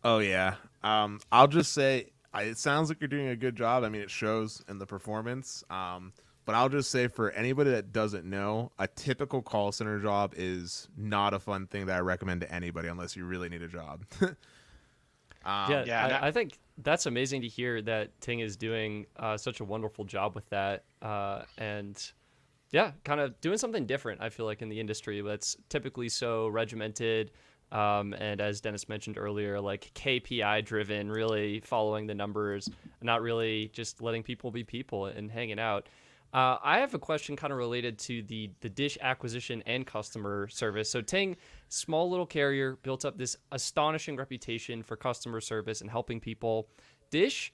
Oh yeah. I'll just say it sounds like you're doing a good job. I mean, it shows in the performance. But I'll just say for anybody that doesn't know, a typical call center job is not a fun thing that I recommend to anybody unless you really need a job. I think that's amazing to hear that Ting is doing such a wonderful job with that. And yeah, kind of doing something different, I feel like, in the industry that's typically so regimented. And as Dennis mentioned earlier, like KPI driven, really following the numbers, not really just letting people be people and hanging out. I have a question kind of related to the Dish acquisition and customer service. So Ting, small little carrier, built up this astonishing reputation for customer service and helping people. Dish,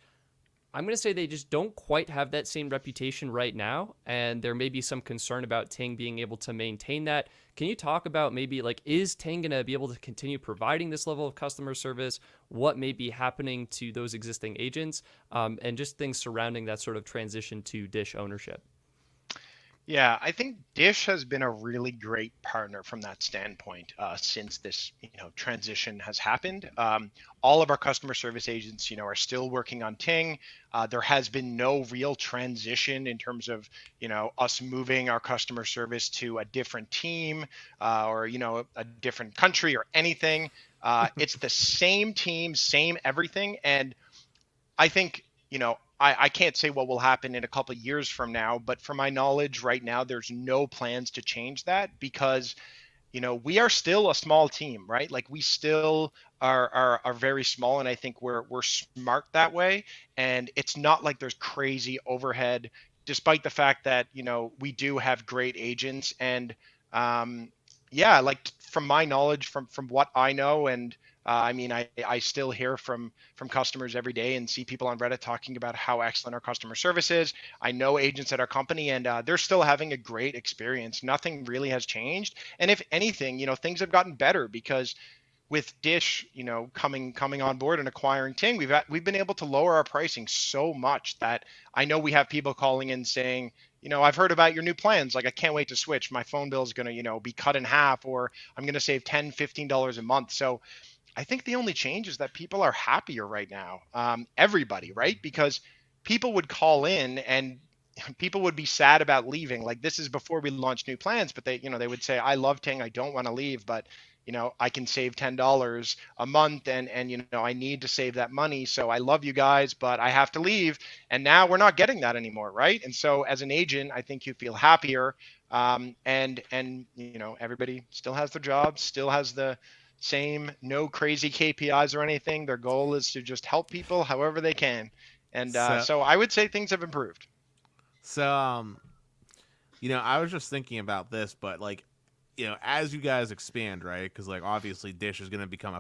I'm going to say they just don't quite have that same reputation right now, and there may be some concern about Ting being able to maintain that. Can you talk about maybe like, is Ting going to be able to continue providing this level of customer service? What may be happening to those existing agents, and just things surrounding that sort of transition to Dish ownership? Yeah, I think Dish has been a really great partner from that standpoint since this transition has happened. All of our customer service agents, are still working on Ting. There has been no real transition in terms of us moving our customer service to a different team or a different country or anything. It's the same team, same everything, and I think I can't say what will happen in a couple of years from now, but from my knowledge right now, there's no plans to change that because, we are still a small team, right? Like we still are very small, and I think we're smart that way. And it's not like there's crazy overhead, despite the fact that we do have great agents. And like from my knowledge, from what I know, and I still hear from customers every day and see people on Reddit talking about how excellent our customer service is. I know agents at our company, and they're still having a great experience. Nothing really has changed. And if anything, things have gotten better because with Dish, coming on board and acquiring Ting, we've been able to lower our pricing so much that I know we have people calling in saying, I've heard about your new plans. Like, I can't wait to switch. My phone bill is going to, be cut in half, or I'm going to save $10, $15 a month. So I think the only change is that people are happier right now. Everybody, right? Because people would call in and people would be sad about leaving. Like, this is before we launched new plans, but they would say, I love Ting, I don't want to leave, but I can save $10 a month, and I need to save that money. So I love you guys, but I have to leave. And now we're not getting that anymore, right? And so as an agent, I think you feel happier. And everybody still has their jobs, still has the same, no crazy KPIs or anything. Their goal is to just help people however they can. And so I would say things have improved. So, I was just thinking about this, but like, as you guys expand, right? Because like obviously Dish is going to become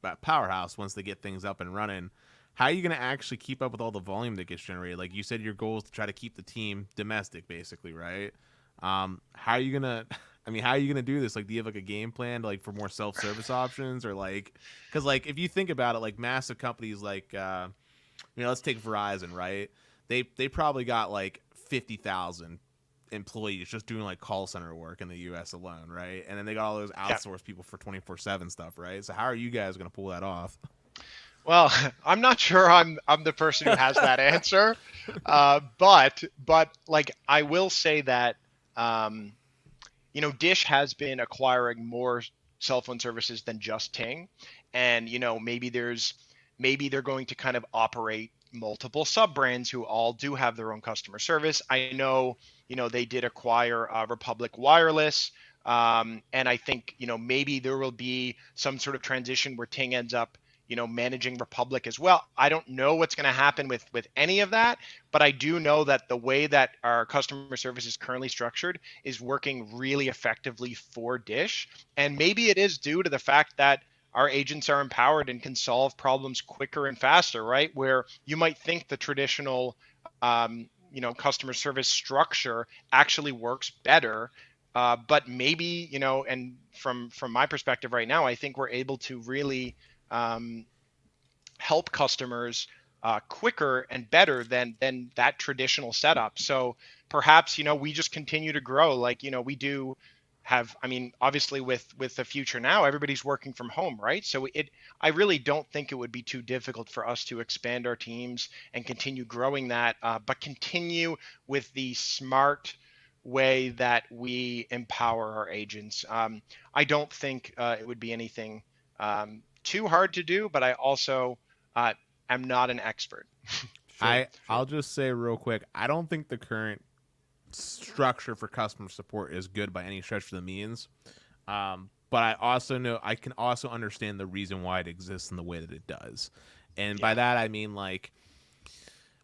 a powerhouse once they get things up and running. How are you going to actually keep up with all the volume that gets generated? Like you said, your goal is to try to keep the team domestic, basically, right? How are you gonna? I mean, how are you gonna do this? Like, do you have like a game plan to, like, for more self-service options, or like, because like if you think about it, like massive companies like, let's take Verizon, right? They probably got like 50,000 employees just doing like call center work in the U.S. alone, right? And then they got all those outsourced people for 24/7 stuff, right? So how are you guys gonna pull that off? Well, I'm not sure I'm the person who has that answer, but like I will say that Dish has been acquiring more cell phone services than just Ting, and maybe they're going to kind of operate multiple sub brands who all do have their own customer service. I know they did acquire Republic Wireless. And I think, maybe there will be some sort of transition where Ting ends up, managing Republic as well. I don't know what's going to happen with any of that, but I do know that the way that our customer service is currently structured is working really effectively for Dish. And maybe it is due to the fact that our agents are empowered and can solve problems quicker and faster, right? Where you might think the traditional, customer service structure actually works better. But maybe, and from my perspective right now, I think we're able to really help customers quicker and better than that traditional setup. So perhaps, we just continue to grow. Like, we do have, obviously with the future now, everybody's working from home, right? So I really don't think it would be too difficult for us to expand our teams and continue growing that, but continue with the smart way that we empower our agents. I don't think it would be anything too hard to do, but I also am not an expert. I'll just say real quick, I don't think the current structure for customer support is good by any stretch of the means. But I also know I can also understand the reason why it exists in the way that it does. And by that, I mean, like,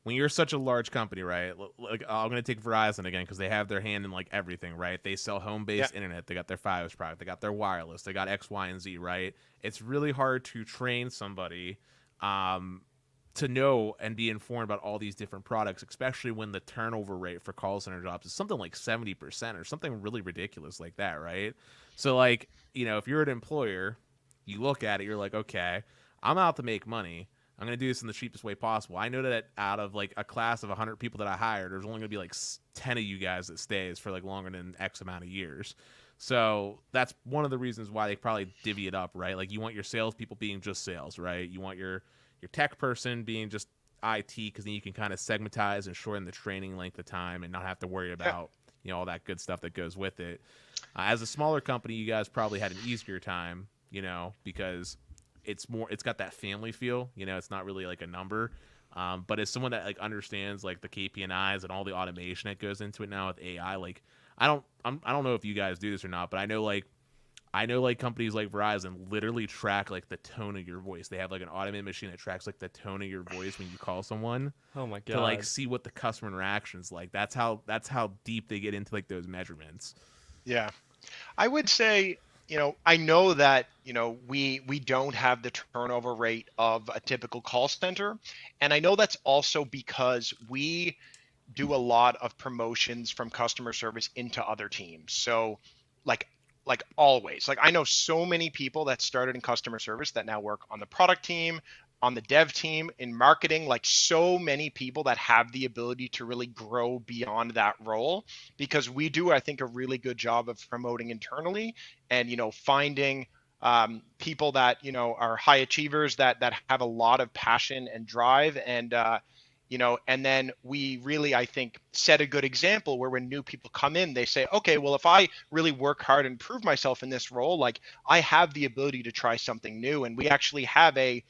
when you're such a large company, right? Like, I'm going to take Verizon again because they have their hand in like everything, right? They sell home-based internet. They got their Fios product. They got their wireless. They got X, Y, and Z, right? It's really hard to train somebody to know and be informed about all these different products, especially when the turnover rate for call center jobs is something like 70% or something really ridiculous like that, right? So, like, if you're an employer, you look at it, you're like, okay, I'm out to make money. I'm going to do this in the cheapest way possible. I know that out of like a class of 100 people that I hired, there's only going to be like 10 of you guys that stays for like longer than X amount of years. So that's one of the reasons why they probably divvy it up, right? Like, you want your salespeople being just sales, right? You want your tech person being just IT, because then you can kind of segmentize and shorten the training length of time and not have to worry about all that good stuff that goes with it. As a smaller company, you guys probably had an easier time, because it's got that family feel. It's not really like a number. But as someone that like understands like the KPIs and all the automation that goes into it now with AI, like I don't know if you guys do this or not, but I know companies like Verizon literally track like the tone of your voice. They have like an automated machine that tracks like the tone of your voice when you call someone. Oh my god! To like see what the customer interaction's like. That's how deep they get into like those measurements. Yeah, I would say, I know that, we don't have the turnover rate of a typical call center. And I know that's also because we do a lot of promotions from customer service into other teams. So like like always. Like I know so many people that started in customer service that now work on the product team, on the dev team, in marketing, like so many people that have the ability to really grow beyond that role, because we do, I think, a really good job of promoting internally and, finding people that, are high achievers that have a lot of passion and drive, and, and then we really, I think, set a good example where when new people come in, they say, okay, well, if I really work hard and prove myself in this role, like I have the ability to try something new. And we actually have a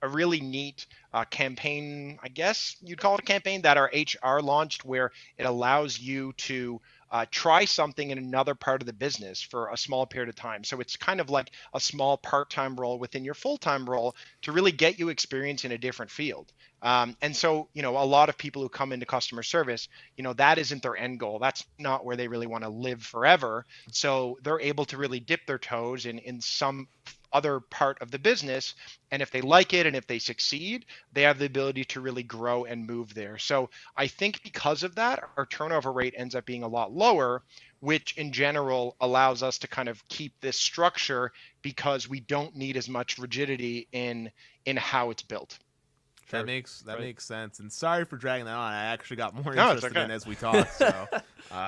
really neat campaign, I guess you'd call it a campaign, that our HR launched, where it allows you to try something in another part of the business for a small period of time. So it's kind of like a small part-time role within your full-time role to really get you experience in a different field. And so, a lot of people who come into customer service, that isn't their end goal. That's not where they really want to live forever. So they're able to really dip their toes in some other part of the business. And if they like it and if they succeed, they have the ability to really grow and move there. So I think because of that, our turnover rate ends up being a lot lower, which in general allows us to kind of keep this structure because we don't need as much rigidity in how it's built. That makes sense. And sorry for dragging that on. I actually got more No, it's interested okay. in as we talk. So,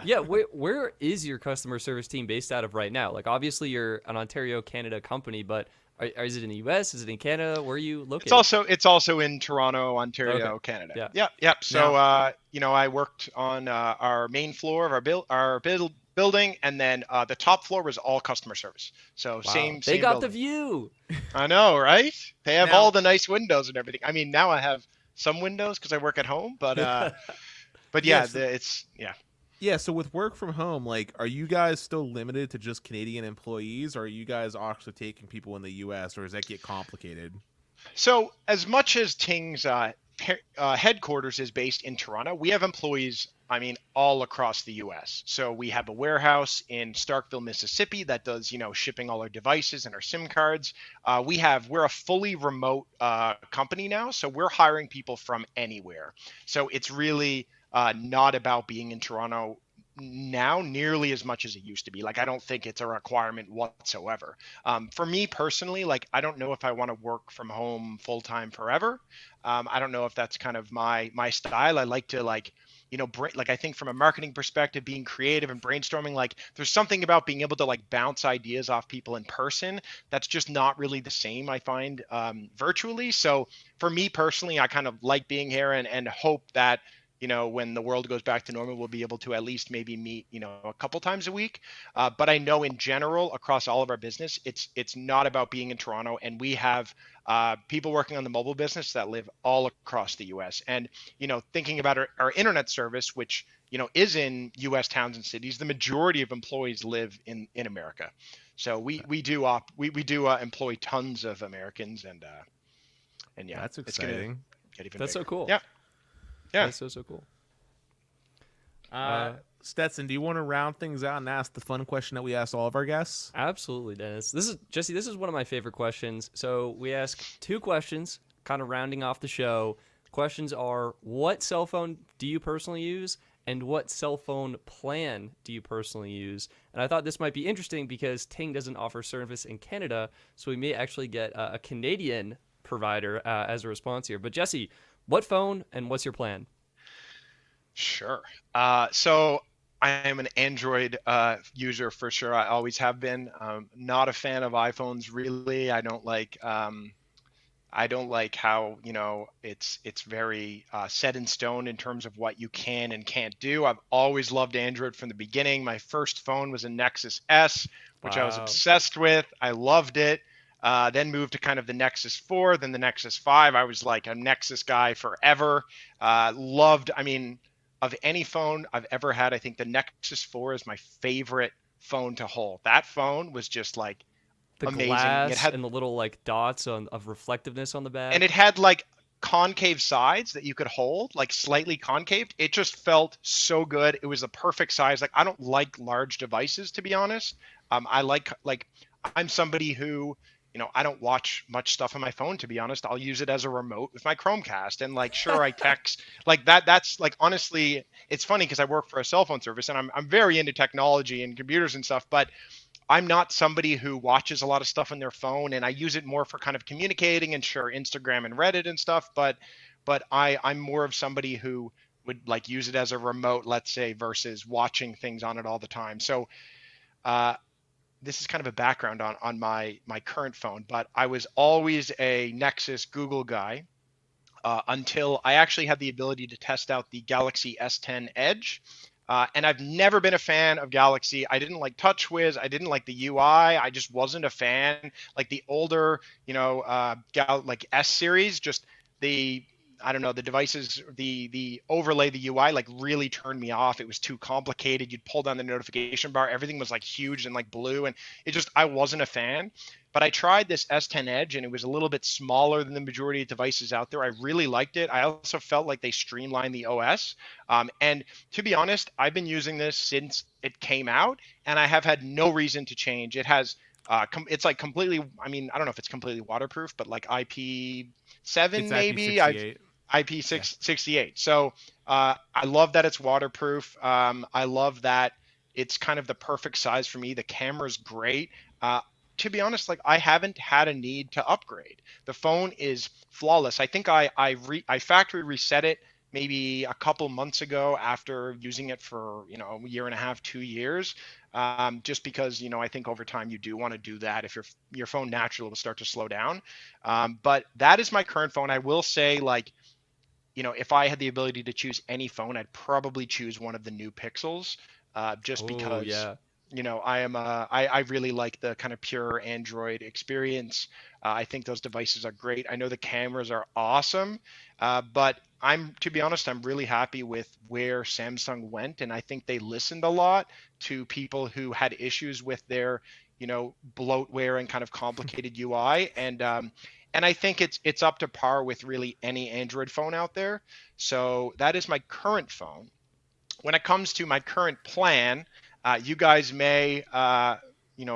Yeah, where is your customer service team based out of right now? Like, obviously, you're an Ontario, Canada company, but is it in the U.S.? Is it in Canada? Where are you located? It's also in Toronto, Ontario, Okay. Canada. Yeah. Yep. So, I worked on our main floor of our building, and then the top floor was all customer service. So Wow. same They got building. the view. I know, right? They have Now- all the nice windows and everything. I mean, now I have some windows because I work at home, but yeah, Yes. Yeah, so with work from home, like, are you guys still limited to just Canadian employees, or are you guys also taking people in the U.S., or does that get complicated? So as much as Ting's headquarters is based in Toronto, we have employees, all across the U.S. So we have a warehouse in Starkville, Mississippi that does, shipping all our devices and our SIM cards. We're a fully remote company now, so we're hiring people from anywhere. So it's really not about being in Toronto now nearly as much as it used to be. Like, I don't think it's a requirement whatsoever. For me personally, like, I don't know if I want to work from home full time forever. I don't know if that's kind of my style. I like to I think from a marketing perspective, being creative and brainstorming, like there's something about being able to like bounce ideas off people in person that's just not really the same, I find, virtually. So for me personally, I kind of like being here and hope that when the world goes back to normal, we'll be able to at least maybe meet, a couple times a week. But I know in general, across all of our business, it's not about being in Toronto. And we have people working on the mobile business that live all across the U.S. And, thinking about our internet service, which, is in U.S. towns and cities, the majority of employees live in America. So we do employ tons of Americans, and yeah, That's exciting. Get even That's bigger. so cool. Yeah. Yeah. That's so cool. Stetson, do you want to round things out and ask the fun question that we asked all of our guests? Absolutely, Dennis. Jesse, this is one of my favorite questions. So we ask 2 questions, kind of rounding off the show. Questions are, what cell phone do you personally use? And what cell phone plan do you personally use? And I thought this might be interesting because Ting doesn't offer service in Canada, so we may actually get a Canadian provider as a response here. But Jesse, what phone and what's your plan? Sure. So I am an Android user for sure. I always have been. Not a fan of iPhones really. I don't like how it's very set in stone in terms of what you can and can't do. I've always loved Android from the beginning. My first phone was a Nexus S, which I was Wow. obsessed with. I loved it. Then moved to kind of the Nexus 4, then the Nexus 5. I was like a Nexus guy forever. Of any phone I've ever had, I think the Nexus 4 is my favorite phone to hold. That phone was just like The amazing. glass It had, and the little like dots of reflectiveness on the back. and it had like concave sides that you could hold, like slightly concaved. It just felt so good. It was the perfect size. Like, I don't like large devices, to be honest. I'm somebody who, I don't watch much stuff on my phone, to be honest. I'll use it as a remote with my Chromecast, and like, sure, I text like that. That's like, honestly, it's funny because I work for a cell phone service and I'm very into technology and computers and stuff, but I'm not somebody who watches a lot of stuff on their phone, and I use it more for kind of communicating and sure Instagram and Reddit and stuff. But I'm more of somebody who would like use it as a remote, let's say, versus watching things on it all the time. So uh, this is kind of a background on my current phone, but I was always a Nexus Google guy until I actually had the ability to test out the Galaxy S10 Edge. And I've never been a fan of Galaxy. I didn't like TouchWiz. I didn't like the UI. I just wasn't a fan. Like the older, like S series, just the I don't know, the devices, the overlay, the UI like really turned me off. It was too complicated. You'd pull down the notification bar. Everything was like huge and like blue, and I wasn't a fan. But I tried this S10 Edge, and it was a little bit smaller than the majority of devices out there. I really liked it. I also felt like they streamlined the OS. And to be honest, I've been using this since it came out, and I have had no reason to change. It has it's like completely, I mean, I don't know if it's completely waterproof, but like IP7 It's maybe. IP68. IP68. So I love that it's waterproof. I love that it's kind of the perfect size for me. The camera's great. To be honest, like I haven't had a need to upgrade. The phone is flawless. I think I factory reset it maybe a couple months ago after using it for a year and a half, 2 years. Just because I think over time you do want to do that if your phone naturally will start to slow down. But that is my current phone. I will say, like, if I had the ability to choose any phone, I'd probably choose one of the new Pixels, just because, yeah. I really like the kind of pure Android experience. I think those devices are great. I know the cameras are awesome, but to be honest, I'm really happy with where Samsung went, and I think they listened a lot to people who had issues with their, bloatware and kind of complicated UI, and I think it's up to par with really any Android phone out there. So that is my current phone. When it comes to my current plan, you guys may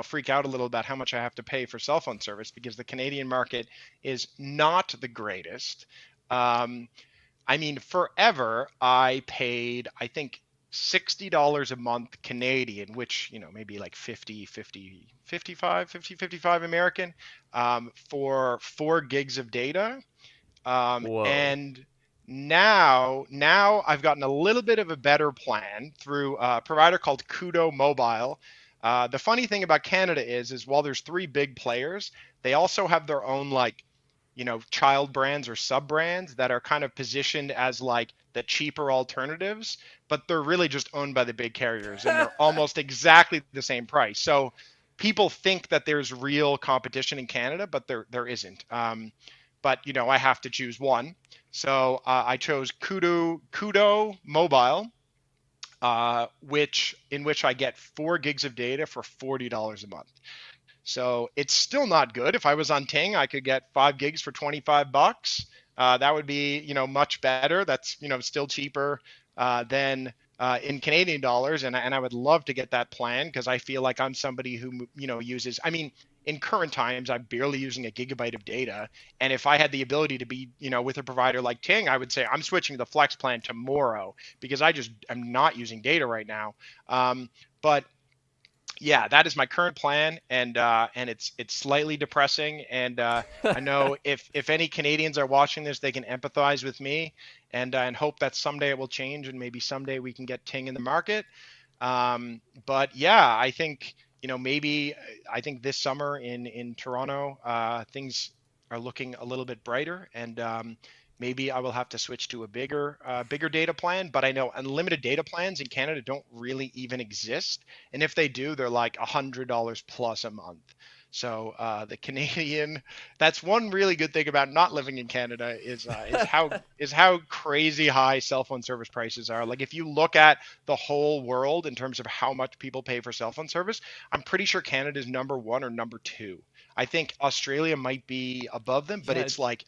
freak out a little about how much I have to pay for cell phone service because the Canadian market is not the greatest. I mean, forever I paid, I think, $60 a month Canadian, which, maybe like 55 American, for 4 gigs of data. Whoa. And now I've gotten a little bit of a better plan through a provider called Kudo Mobile. The funny thing about Canada is while there's 3 big players, they also have their own like child brands or sub brands that are kind of positioned as like the cheaper alternatives, but they're really just owned by the big carriers and they're almost exactly the same price. So people think that there's real competition in Canada, but there isn't. But I have to choose one. So I chose Kudo Mobile, in which I get 4 gigs of data for $40 a month. So it's still not good. If I was on Ting, I could get 5 gigs for $25. That would be, much better. That's, still cheaper than in Canadian dollars. And I would love to get that plan because I feel like I'm somebody who, uses, I mean, in current times, I'm barely using a gigabyte of data. And if I had the ability to be, with a provider like Ting, I would say I'm switching to the Flex plan tomorrow because I'm not using data right now. But yeah, that is my current plan, and it's slightly depressing. And I know if any Canadians are watching this, they can empathize with me, and hope that someday it will change, and maybe someday we can get Ting in the market. But yeah, I think I think this summer in Toronto, things are looking a little bit brighter, and maybe I will have to switch to a bigger data plan. But I know unlimited data plans in Canada don't really even exist, and if they do, they're like $100 plus a month. So the Canadian, that's one really good thing about not living in Canada is how crazy high cell phone service prices are. Like if you look at the whole world in terms of how much people pay for cell phone service, I'm pretty sure Canada is number 1 or number 2. I think Australia might be above them, but Yeah, it's like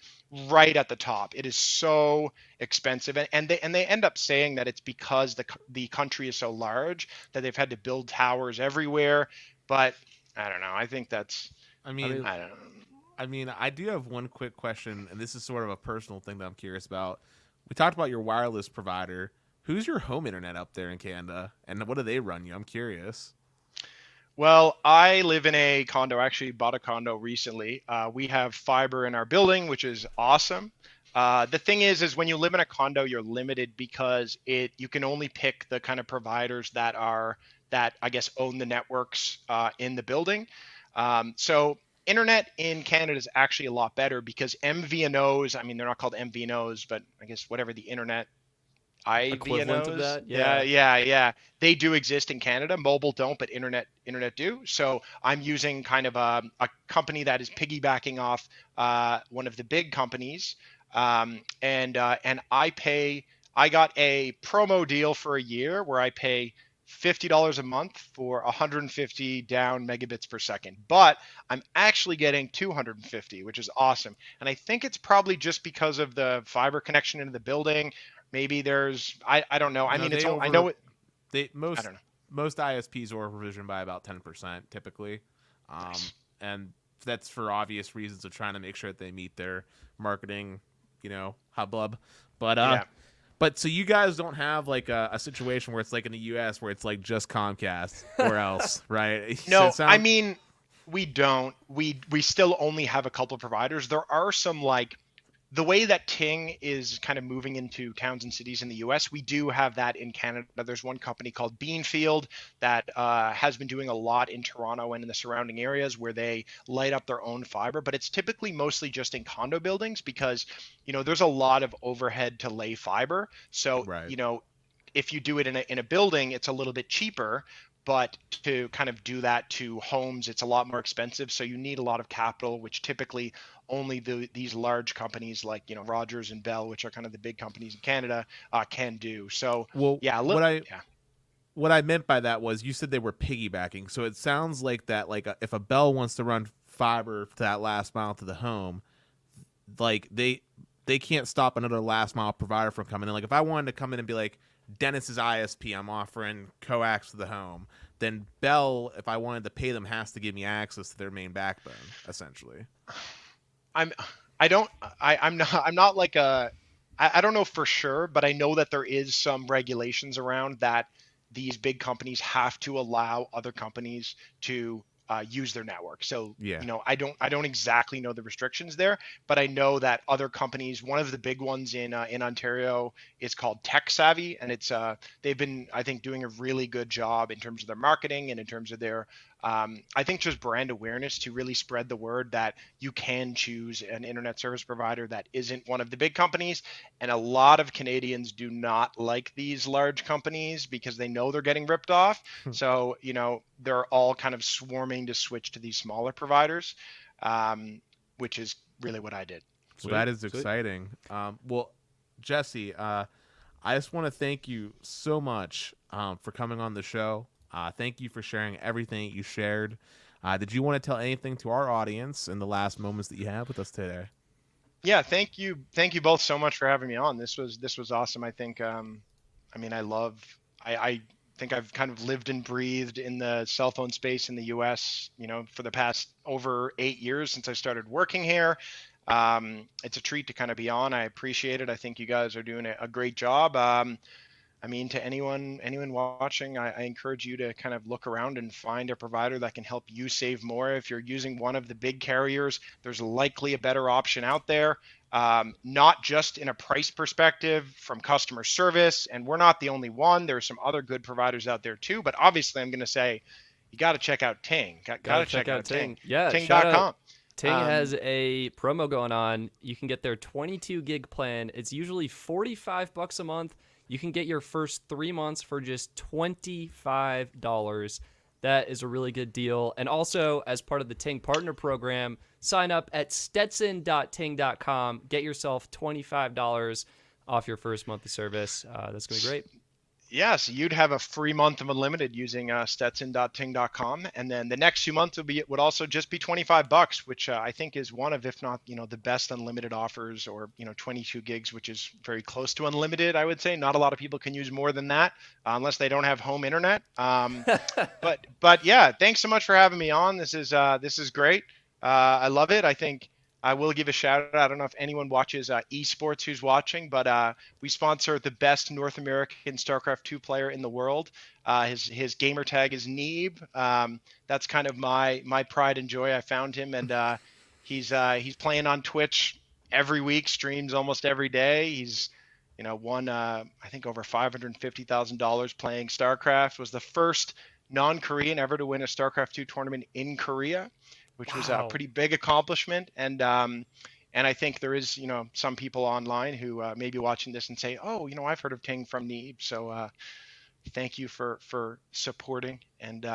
right at the top. It is so expensive, and they end up saying that it's because the country is so large that they've had to build towers everywhere. But I don't know. I think that's. I mean, I don't know. I do have one quick question, and this is sort of a personal thing that I'm curious about. We talked about your wireless provider. Who's your home internet up there in Canada, and what do they run you? I'm curious. Well, I live in a condo. I actually bought a condo recently. We have fiber in our building, which is awesome. The thing is when you live in a condo, you're limited because you can only pick the kind of providers that I guess own the networks in the building. So internet in Canada is actually a lot better because MVNOs. I mean, they're not called MVNOs, but I guess whatever the internet Equivalent of IVNOs. that, Yeah, yeah. yeah. They do exist in Canada. Mobile don't, but internet do. So I'm using kind of a company that is piggybacking off one of the big companies. And I got a promo deal for a year where I pay $50 a month for 150 down megabits per second. But I'm actually getting 250, which is awesome. And I think it's probably just because of the fiber connection into the building. Maybe I don't know. I No, mean, I know it. they I don't know. most ISPs over provision by about 10% typically, Nice. and that's for obvious reasons of trying to make sure that they meet their marketing, hubbub. But Yeah. but so you guys don't have like a situation where it's like in the U.S. where it's like just Comcast or else, right? So No, it I sounds mean, we don't. We still only have a couple of providers. There are some like the way that Ting is kind of moving into towns and cities in the US, we do have that in Canada. There's one company called Beanfield that has been doing a lot in Toronto and in the surrounding areas where they light up their own fiber, but it's typically mostly just in condo buildings because, there's a lot of overhead to lay fiber. So, right. if you do it in a building, it's a little bit cheaper. But to kind of do that to homes, it's a lot more expensive. So you need a lot of capital, which typically only these large companies like Rogers and Bell, which are kind of the big companies in Canada, can do. So Well, yeah, yeah. what I meant by that was you said they were piggybacking. So it sounds like that, like if a Bell wants to run fiber to that last mile to the home, like they can't stop another last mile provider from coming in. Like if I wanted to come in and be like, Dennis's ISP, I'm offering coax to the home, then Bell, if I wanted to pay them, has to give me access to their main backbone, essentially. I'm I don't I'm not like I don't know for sure, but I know that there is some regulations around that these big companies have to allow other companies to use their network. So Yeah. I don't exactly know the restrictions there, but I know that other companies. One of the big ones in Ontario is called Tech Savvy, and it's they've been, I think, doing a really good job in terms of their marketing and in terms of their I think just brand awareness to really spread the word that you can choose an internet service provider that isn't one of the big companies. And a lot of Canadians do not like these large companies because they know they're getting ripped off. So, they're all kind of swarming to switch to these smaller providers, which is really what I did. Well, that is Sweet. exciting. Well, Jesse, I just want to thank you so much for coming on the show. Thank you for sharing everything you shared. Did you want to tell anything to our audience in the last moments that you have with us today? Yeah, thank you both so much for having me on. This was awesome. I think I think I've kind of lived and breathed in the cell phone space in the US, for the past over 8 years since I started working here. It's a treat to kind of be on. I appreciate it. I think you guys are doing a great job. To anyone watching, I encourage you to kind of look around and find a provider that can help you save more. If you're using one of the big carriers, there's likely a better option out there, not just in a price perspective from customer service. And we're not the only one. There are some other good providers out there too. But obviously, I'm going to say you got to check out Ting. Got to check out Ting. Yeah, Ting.com. Ting has a promo going on. You can get their 22 gig plan. It's usually $45 a month. You can get your first 3 months for just $25. That is a really good deal. And also, as part of the Ting Partner Program, sign up at stetson.ting.com. Get yourself $25 off your first month of service. That's going to be great. Yeah, so you'd have a free month of unlimited using stetson.ting.com, and then the next 2 months would also just be $25, which I think is one of, if not, the best unlimited offers, or 22 gigs, which is very close to unlimited. I would say not a lot of people can use more than that unless they don't have home internet. But yeah, thanks so much for having me on. This is great. I love it. I think I will give a shout out. I don't know if anyone watches esports who's watching, but we sponsor the best North American StarCraft 2 player in the world. His gamer tag is Neeb. That's kind of my pride and joy. I found him, and he's playing on Twitch every week, streams almost every day. He's won I think over $550,000 playing StarCraft. Was the first non-Korean ever to win a StarCraft 2 tournament in Korea, which was a pretty big accomplishment. And I think there is, some people online who may be watching this and say, oh, I've heard of Ting from Neeb. So thank you for supporting, and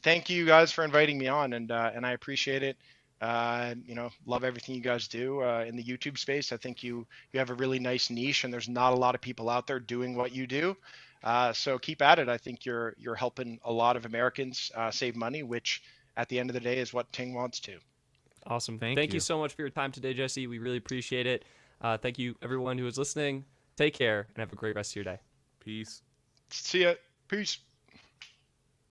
thank you guys for inviting me on, and I appreciate it. Love everything you guys do in the YouTube space. I think you have a really nice niche, and there's not a lot of people out there doing what you do. So keep at it. I think you're helping a lot of Americans save money, which at the end of the day is what Ting wants to. Awesome. Thank you so much for your time today, Jesse. We really appreciate it. Thank you, everyone who is listening. Take care and have a great rest of your day. Peace. See ya. Peace.